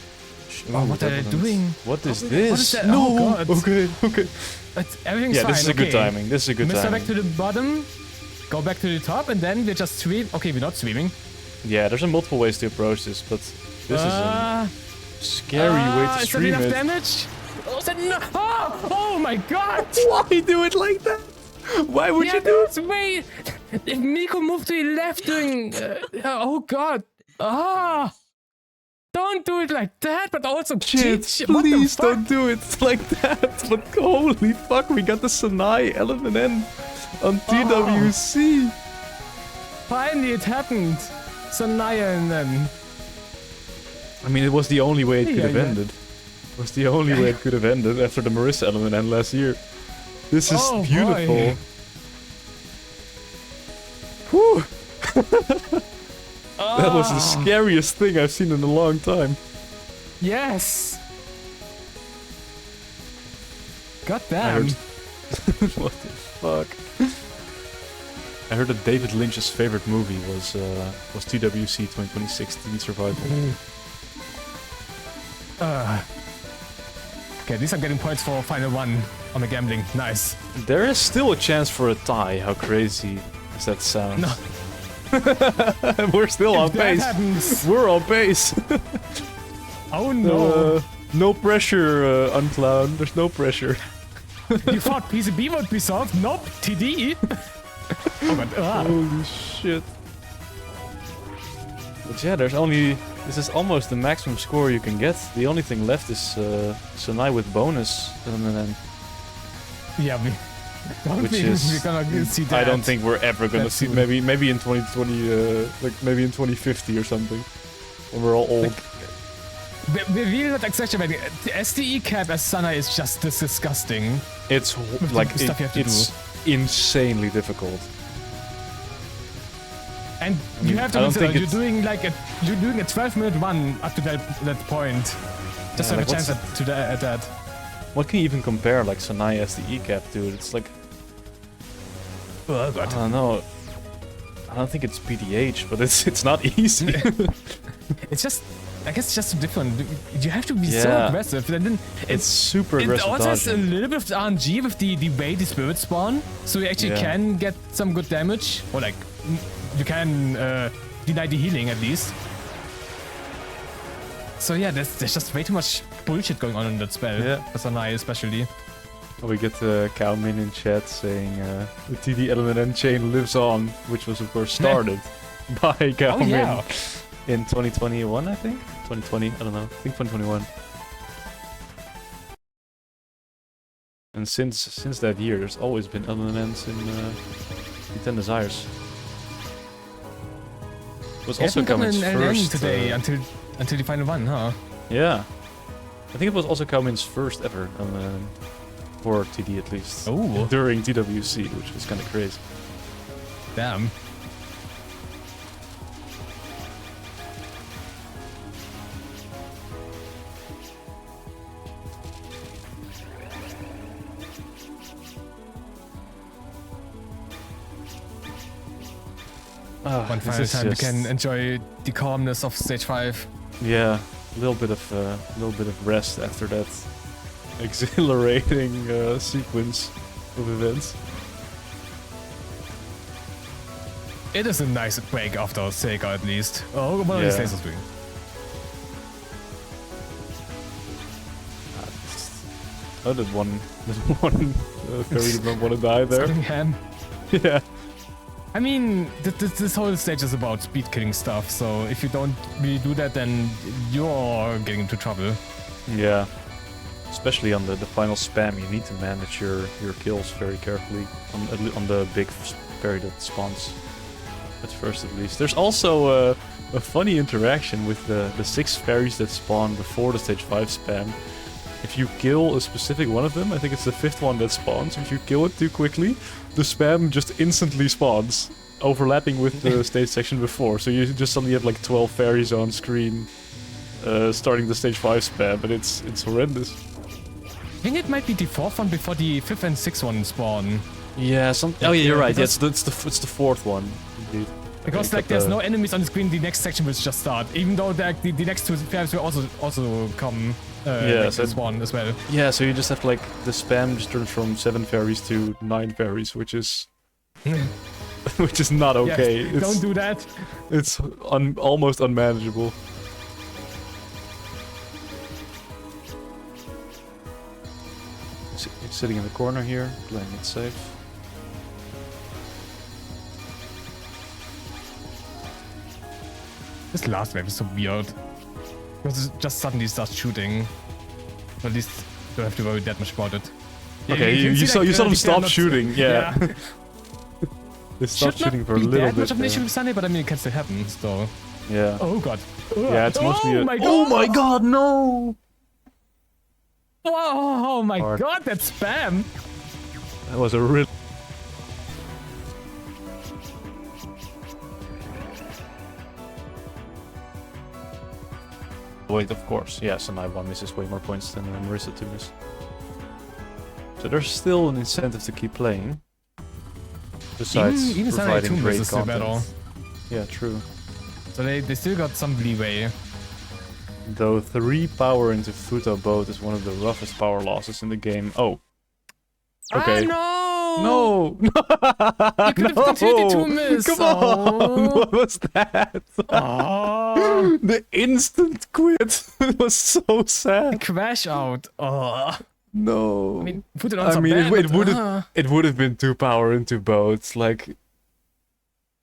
Oh, what are they Evidence. doing? What is this? What is that? No! Oh god. Okay. Everything's Yeah, fine. this is a good okay. timing. This is a good timing. Misdirect to the bottom, go back to the top, and then we just stream. Okay, we're not streaming. Yeah, there's multiple ways to approach this, but this is a scary way to Is that stream enough it. damage? Oh, is that no oh my god! Why do it like that? Why would you do it? That's way. If Miko moved to the left doing. Oh god. Don't do it like that, but also Shit, what the please fuck? don't do it like that. But holy fuck, we got the Sanai LMN on TWC. Finally, it happened. Sanaya and then. I mean, it was the only way it could have yeah. ended. It was the only way it could have ended after the Marissa LMN last year. This is Oh, beautiful. boy. Whew. That was the scariest thing I've seen in a long time. Yes. God I damn. heard. What the fuck? I heard that David Lynch's favorite movie was TWC 2016 Survival. Okay, at least I'm getting points for final one on the gambling. Nice. There is still a chance for a tie. How crazy does that sound? No. We're still on If that pace. happens. We're on pace. Oh no. No pressure, UnClown. There's no pressure. You thought PCB would be solved? Nope. TD. Oh god. Holy shit. But yeah, there's only... This is almost the maximum score you can get. The only thing left is Sanai with bonus. And then, Yeah, we don't which think is... we're gonna see that. I don't think we're ever gonna That see... soon. Maybe in 2020, like maybe in 2050 or something. When we're all old. We're really not exaggerating. The SDE cap as Sana is just this disgusting. It's the like... stuff you have to it's insanely difficult. And I mean, you have to I don't consider think you're doing a 12-minute run up to that point. Just Yeah, have like, a chance at that. What can you even compare like Sanai as the E-cap, dude? It's like, Oh I god. don't know. I don't think it's PDH, but it's not easy. It's just, I guess it's just different. You have to be so Yeah. aggressive. And then It's super it aggressive also has a dodging. little bit of RNG with the way the spirits spawn. So you actually Yeah. can get some good damage. Or like, you can deny the healing at least. So yeah, there's just way too much bullshit going on in that spell. Yeah. For Sanai especially. We get Cowmin in chat saying the TD LNN chain lives on, which was of course started by Cowmin yeah. in 2021, I think? 2020, I don't know. I think 2021. And since that year, there's always been LNNs in D10 Desires. It was also Cowmin's first... today until the final one, huh? Yeah. I think it was also Cowmin's first ever LNN. For TD at least. Oh. During TWC, which was kind of crazy. Damn. One final time we can enjoy the calmness of stage 5. Yeah, a little bit of rest after that exhilarating sequence of events. It is a nice break after Sega at least. Oh, what are these lasers doing? Oh, that one fairy did not want to die there. Ham. Yeah. I mean, this whole stage is about speed killing stuff, so if you don't really do that, then you're getting into trouble. Yeah. Especially on the final spam, you need to manage your kills very carefully on the big fairy that spawns. At first, at least. There's also a funny interaction with the 6 fairies that spawn before the stage 5 spam. If you kill a specific one of them, I think it's the 5th one that spawns, if you kill it too quickly, the spam just instantly spawns, overlapping with the stage section before. So you just suddenly have like 12 fairies on screen starting the stage 5 spam, and it's horrendous. I think it might be the 4th one before the 5th and 6th one spawn. Yeah, oh yeah, you're right. Yeah, it's the 4th one, indeed. Because like there's no enemies on the screen, the next section will just start. Even though like, the next 2 fairies will also come so spawn as well. Yeah, so you just have like the spam just turns from 7 fairies to 9 fairies, which is which is not okay. Yes, don't do that. It's almost unmanageable. Sitting in the corner here, playing it safe. This last wave is so weird. Because it just suddenly starts shooting. At least you don't have to worry that much about it. Okay, you saw them stop shooting, yeah. They stopped shooting for a little bit. Not much of an issue with Sunday, but I mean it can still happen, so... Yeah. Oh god. Yeah, it's mostly my god! Oh my god, no! Oh my god, that spam! That was a real... Wait, of course. Yes, and I1 misses way more points than Marissa 2 miss. So there's still an incentive to keep playing. Besides even providing great still content. better. Yeah, true. So they still got some leeway. Though 3 power into HimKOTO boat is one of the roughest power losses in the game. Oh. Okay. Ah, no! No! You could have continued to miss! Come on! What was that? Oh. The instant quit! It was so sad. Crash out. Oh. No. I mean, put it on it would have been 2 power into boats. Like,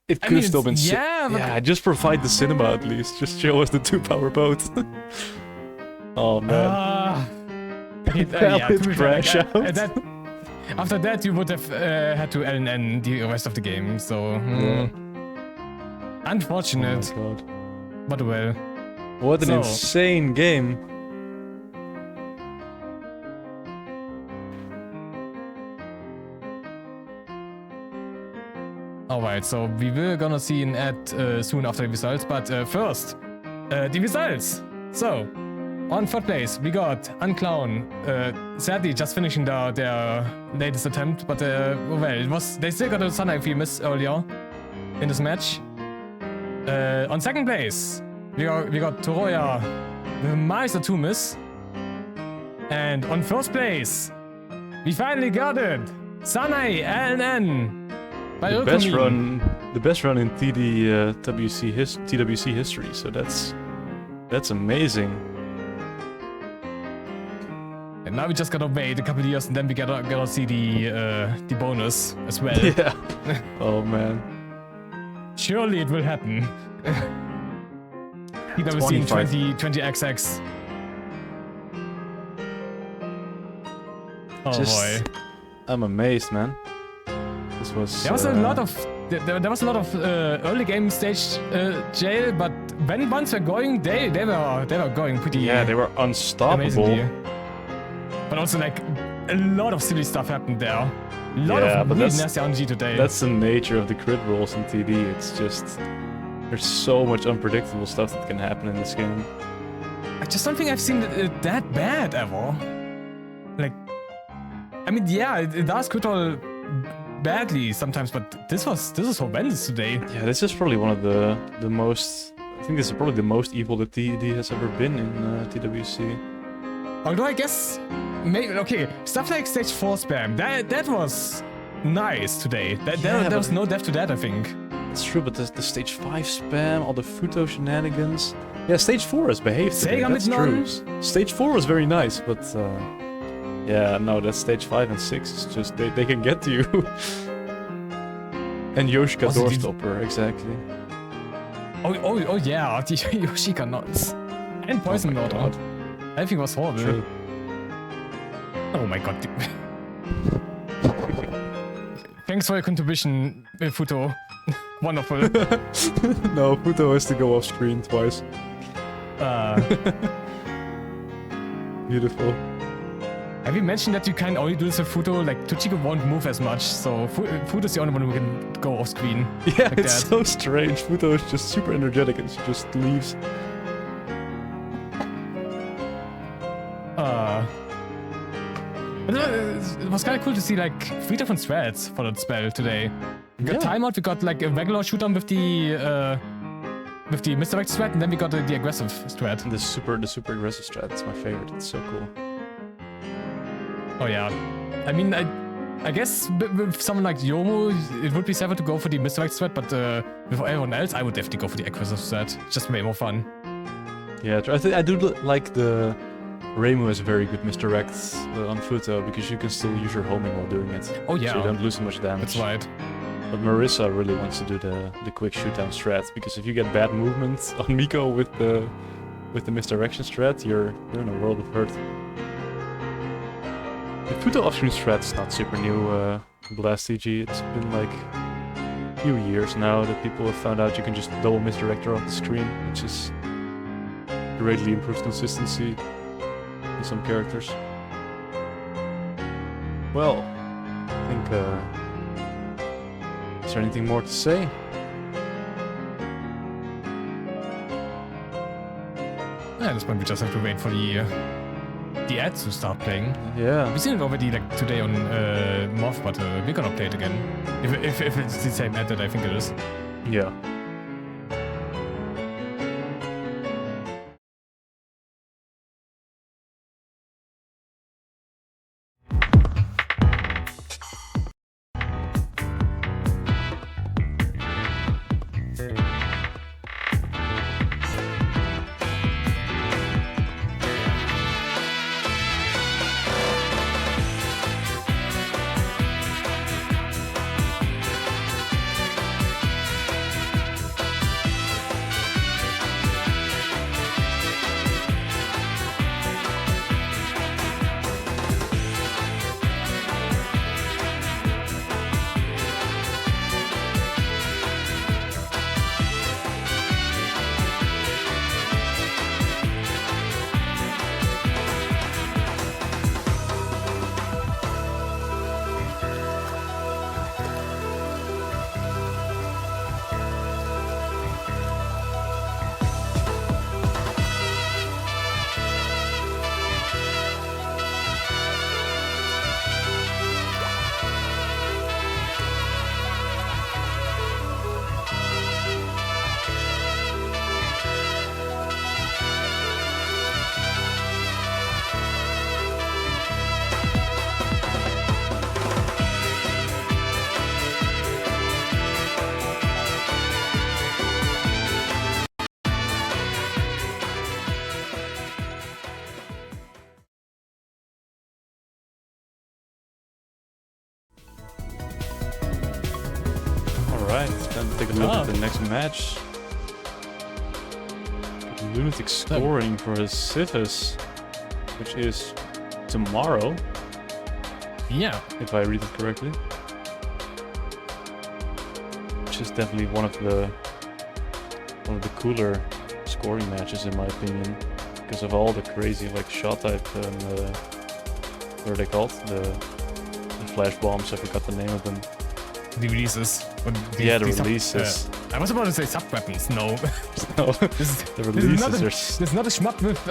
it could have still been. Yeah, just provide the cinema at least. Just show us the 2 power boat. Oh man. Crash out. After that, you would have had to LNN the rest of the game. So, unfortunate. Oh my god. But well. What an insane game. Alright, so we will gonna see an ad soon after the results, but first, the results. So, On third place, we got UnClown. Sadly, just finishing their latest attempt, but well, they still got a Sunlight miss earlier in this match. On second place, we got Tohroyher with a Meister 2 miss. And on first place, we finally got it! Sanai LNN by Ryokumin. The best run in TWC history, so that's amazing. And now we just gotta wait a couple of years and then we gotta see the bonus as well. Yeah. Oh man. Surely it will happen. TWC in 20XX. Oh boy. I'm amazed, man. This was. There was a lot of early game stage jail, but when once were going, they were going pretty. Yeah, they were unstoppable. Amazingly. But also like a lot of silly stuff happened there. A lot of really nasty RNG today. That's the nature of the crit rolls in TD. It's just there's so much unpredictable stuff that can happen in this game. I just don't think I've seen it that bad ever. Like, I mean, yeah, it does crit roll badly sometimes, but this is horrendous today. Yeah, this is probably one of the most. I think this is probably the most evil that TD has ever been in TWC. Although I guess, maybe okay, stuff like stage 4 spam, that was nice today. There was no depth to that, I think. It's true, but the stage 5 spam, all the HimKOTO shenanigans. Yeah, stage 4 has behaved today, that's true. Stage 4 was very nice, but yeah, no, that's stage 5 and 6. It's just they can get to you. And Yoshika doorstopper, exactly. Oh yeah, the Yoshika nuts. And poison order. Everything was horrible. True. Oh my god. Thanks for your contribution, Futo. Wonderful. No, Futo has to go off screen twice. Beautiful. Have you mentioned that you can only do this with Futo? Like, Tochiko won't move as much, so Futo's the only one who can go off screen. Yeah, like it's so strange. Futo is just super energetic and she just leaves. But it was kind of cool to see like 3 different strats for that spell today. We got timeout, we got like a regular shoot-on with the misdirect strat, and then we got the aggressive strat. The super aggressive strat, it's my favorite. It's so cool. Oh yeah. I mean, I guess with someone like Yomu, it would be safer to go for the misdirect strat, but with everyone else, I would definitely go for the aggressive strat. It's just way more fun. Yeah, I do like the Reimu has a very good misdirect on Futo because you can still use your homing while doing it. Oh yeah. So you don't lose much damage. That's right. But Marissa really wants to do the quick shoot-down strat because if you get bad movement on Miko with the misdirection strat, you're in a world of hurt. The Futo offscreen strat is not super new, Blast TG. It's been like a few years now that people have found out you can just double misdirect her off the screen, which is greatly improves consistency in some characters. Well, I think, is there anything more to say? At this point we just have to wait for the ads to start playing. Yeah. We've seen it already like today on Morph, but we're gonna play it again. If it's the same ad that I think it is. Yeah. Alright, time to take a look at the next match. Lunatic scoring for his Serus, which is tomorrow. Yeah. If I read it correctly. Which is definitely one of the cooler scoring matches in my opinion. Because of all the crazy like shot type and what are they called? The flash bombs, I forgot the name of them. The releases. The releases. I was about to say sub-weapons, no. No, the releases are... This is not a shmup with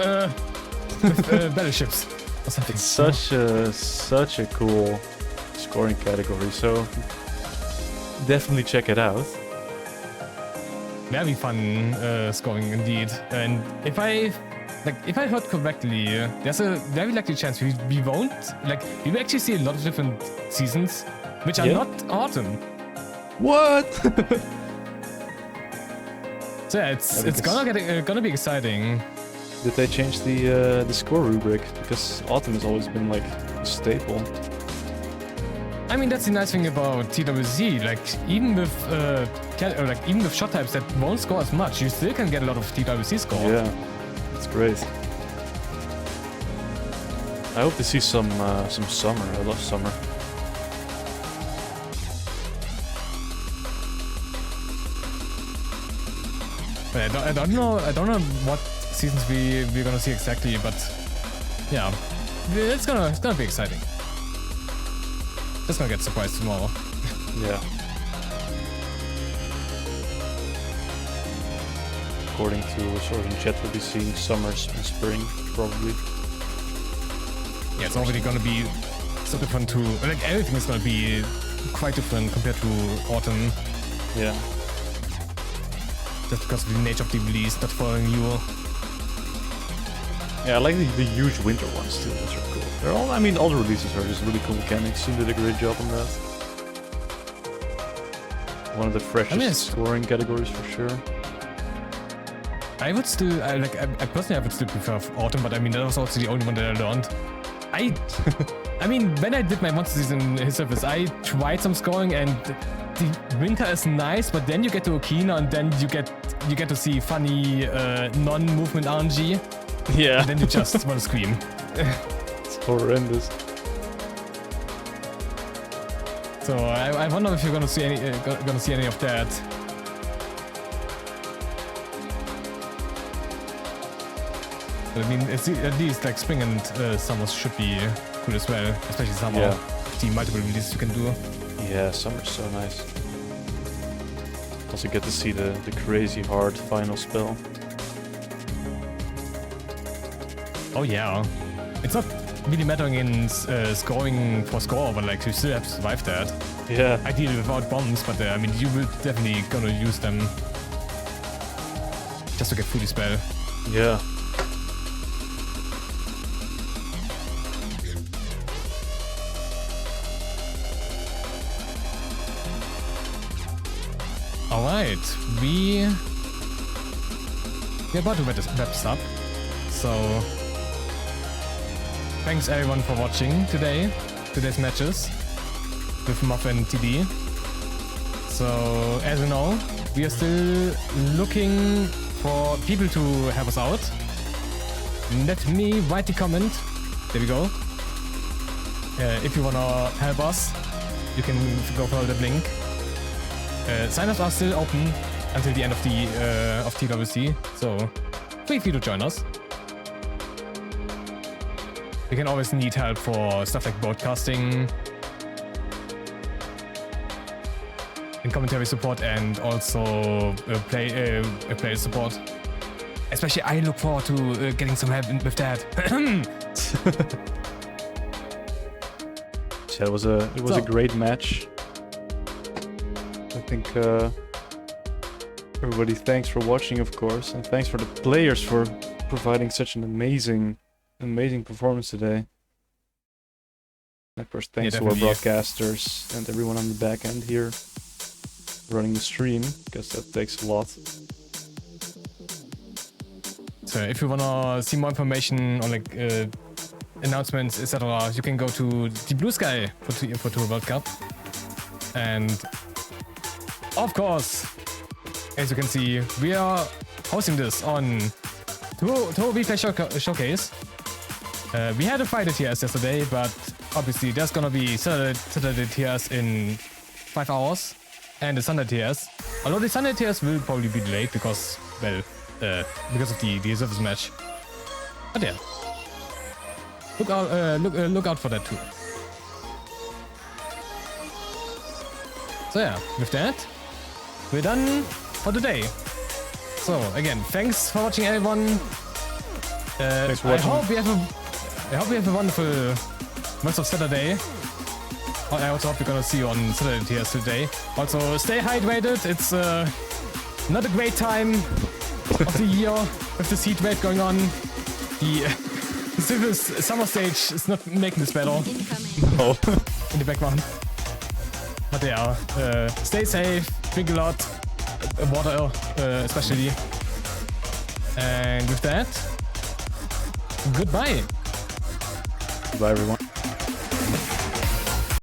battleships or something. It's such a cool scoring category, so definitely check it out. Very fun scoring indeed. And if I heard correctly, there's a very likely chance we won't, we will actually see a lot of different seasons, which are not autumn. What? So yeah, it's gonna be exciting. Did they change the score rubric? Because autumn has always been like a staple. I mean, that's the nice thing about TWC. Even with shot types that won't score as much, you still can get a lot of TWC score. Yeah, that's great. I hope to see some summer. I love summer. I don't know what seasons we're gonna see exactly, but yeah, it's gonna be exciting. Just gonna get surprised tomorrow. Yeah. According to sort of chat, we'll be seeing summers and spring probably. Yeah, it's already gonna be so different to everything is gonna be quite different compared to autumn. Yeah. Just because of the nature of the release, not following you. Yeah, I like the huge winter ones too. Those are cool. They're all the releases are just really cool mechanics. You did a great job on that. One of the freshest scoring categories for sure. I would still, I personally would still prefer autumn, but that was also the only one that I learned. When I did my monster season his service, I tried some scoring and the winter is nice, but then you get to Okina and then you get to see funny non-movement RNG. Yeah. And then you just want to scream. It's horrendous. So I wonder if you're gonna see any of that. But at least spring and summer should be cool as well, especially summer. Yeah. The multiple releases you can do. Yeah, summer's so nice. Also get to see the crazy hard final spell. Oh yeah. It's not really mattering in scoring for score, but you still have to survive that. Yeah. Ideally without bombs, but you will definitely gonna use them just to get through the spell. Yeah. Alright, we're about to wrap this up. So thanks everyone for watching today's matches with Muff and TD. So as you know, we are still looking for people to help us out. Let me write the comment. There we go. If you wanna help us, you can go follow the link. Sign-ups are still open until the end of TWC, so feel free to join us. You can always need help for stuff like broadcasting and commentary support, and also player support. Especially, I look forward to getting some help with that. Yeah, it was a great match. I think everybody, thanks for watching, of course, and thanks for the players for providing such an amazing performance today. And of course, thanks to our broadcasters and everyone on the back end here running the stream, because that takes a lot. So if you wanna see more information on announcements, etc., you can go to the Blue Sky for Tour World Cup, and of course, as you can see, we are hosting this on Touhou Replay Showcase. We had a Friday TS yesterday, but obviously there's gonna be Saturday TS in 5 hours, and the Sunday TS. Although the Sunday TS will probably be delayed because, well, because of the service match. But yeah, look out for that too. So yeah, with that, we're done for the day. So again, thanks for watching, everyone. Thanks for watching. I hope we have a wonderful rest of Saturday. I also hope we're gonna see you on Saturday TS today. Also, stay hydrated. It's not a great time of the year with this heat wave going on. The summer stage is not making this better. Oh. In the background. But yeah, stay safe, drink a lot, water especially. And with that, goodbye. Goodbye, everyone.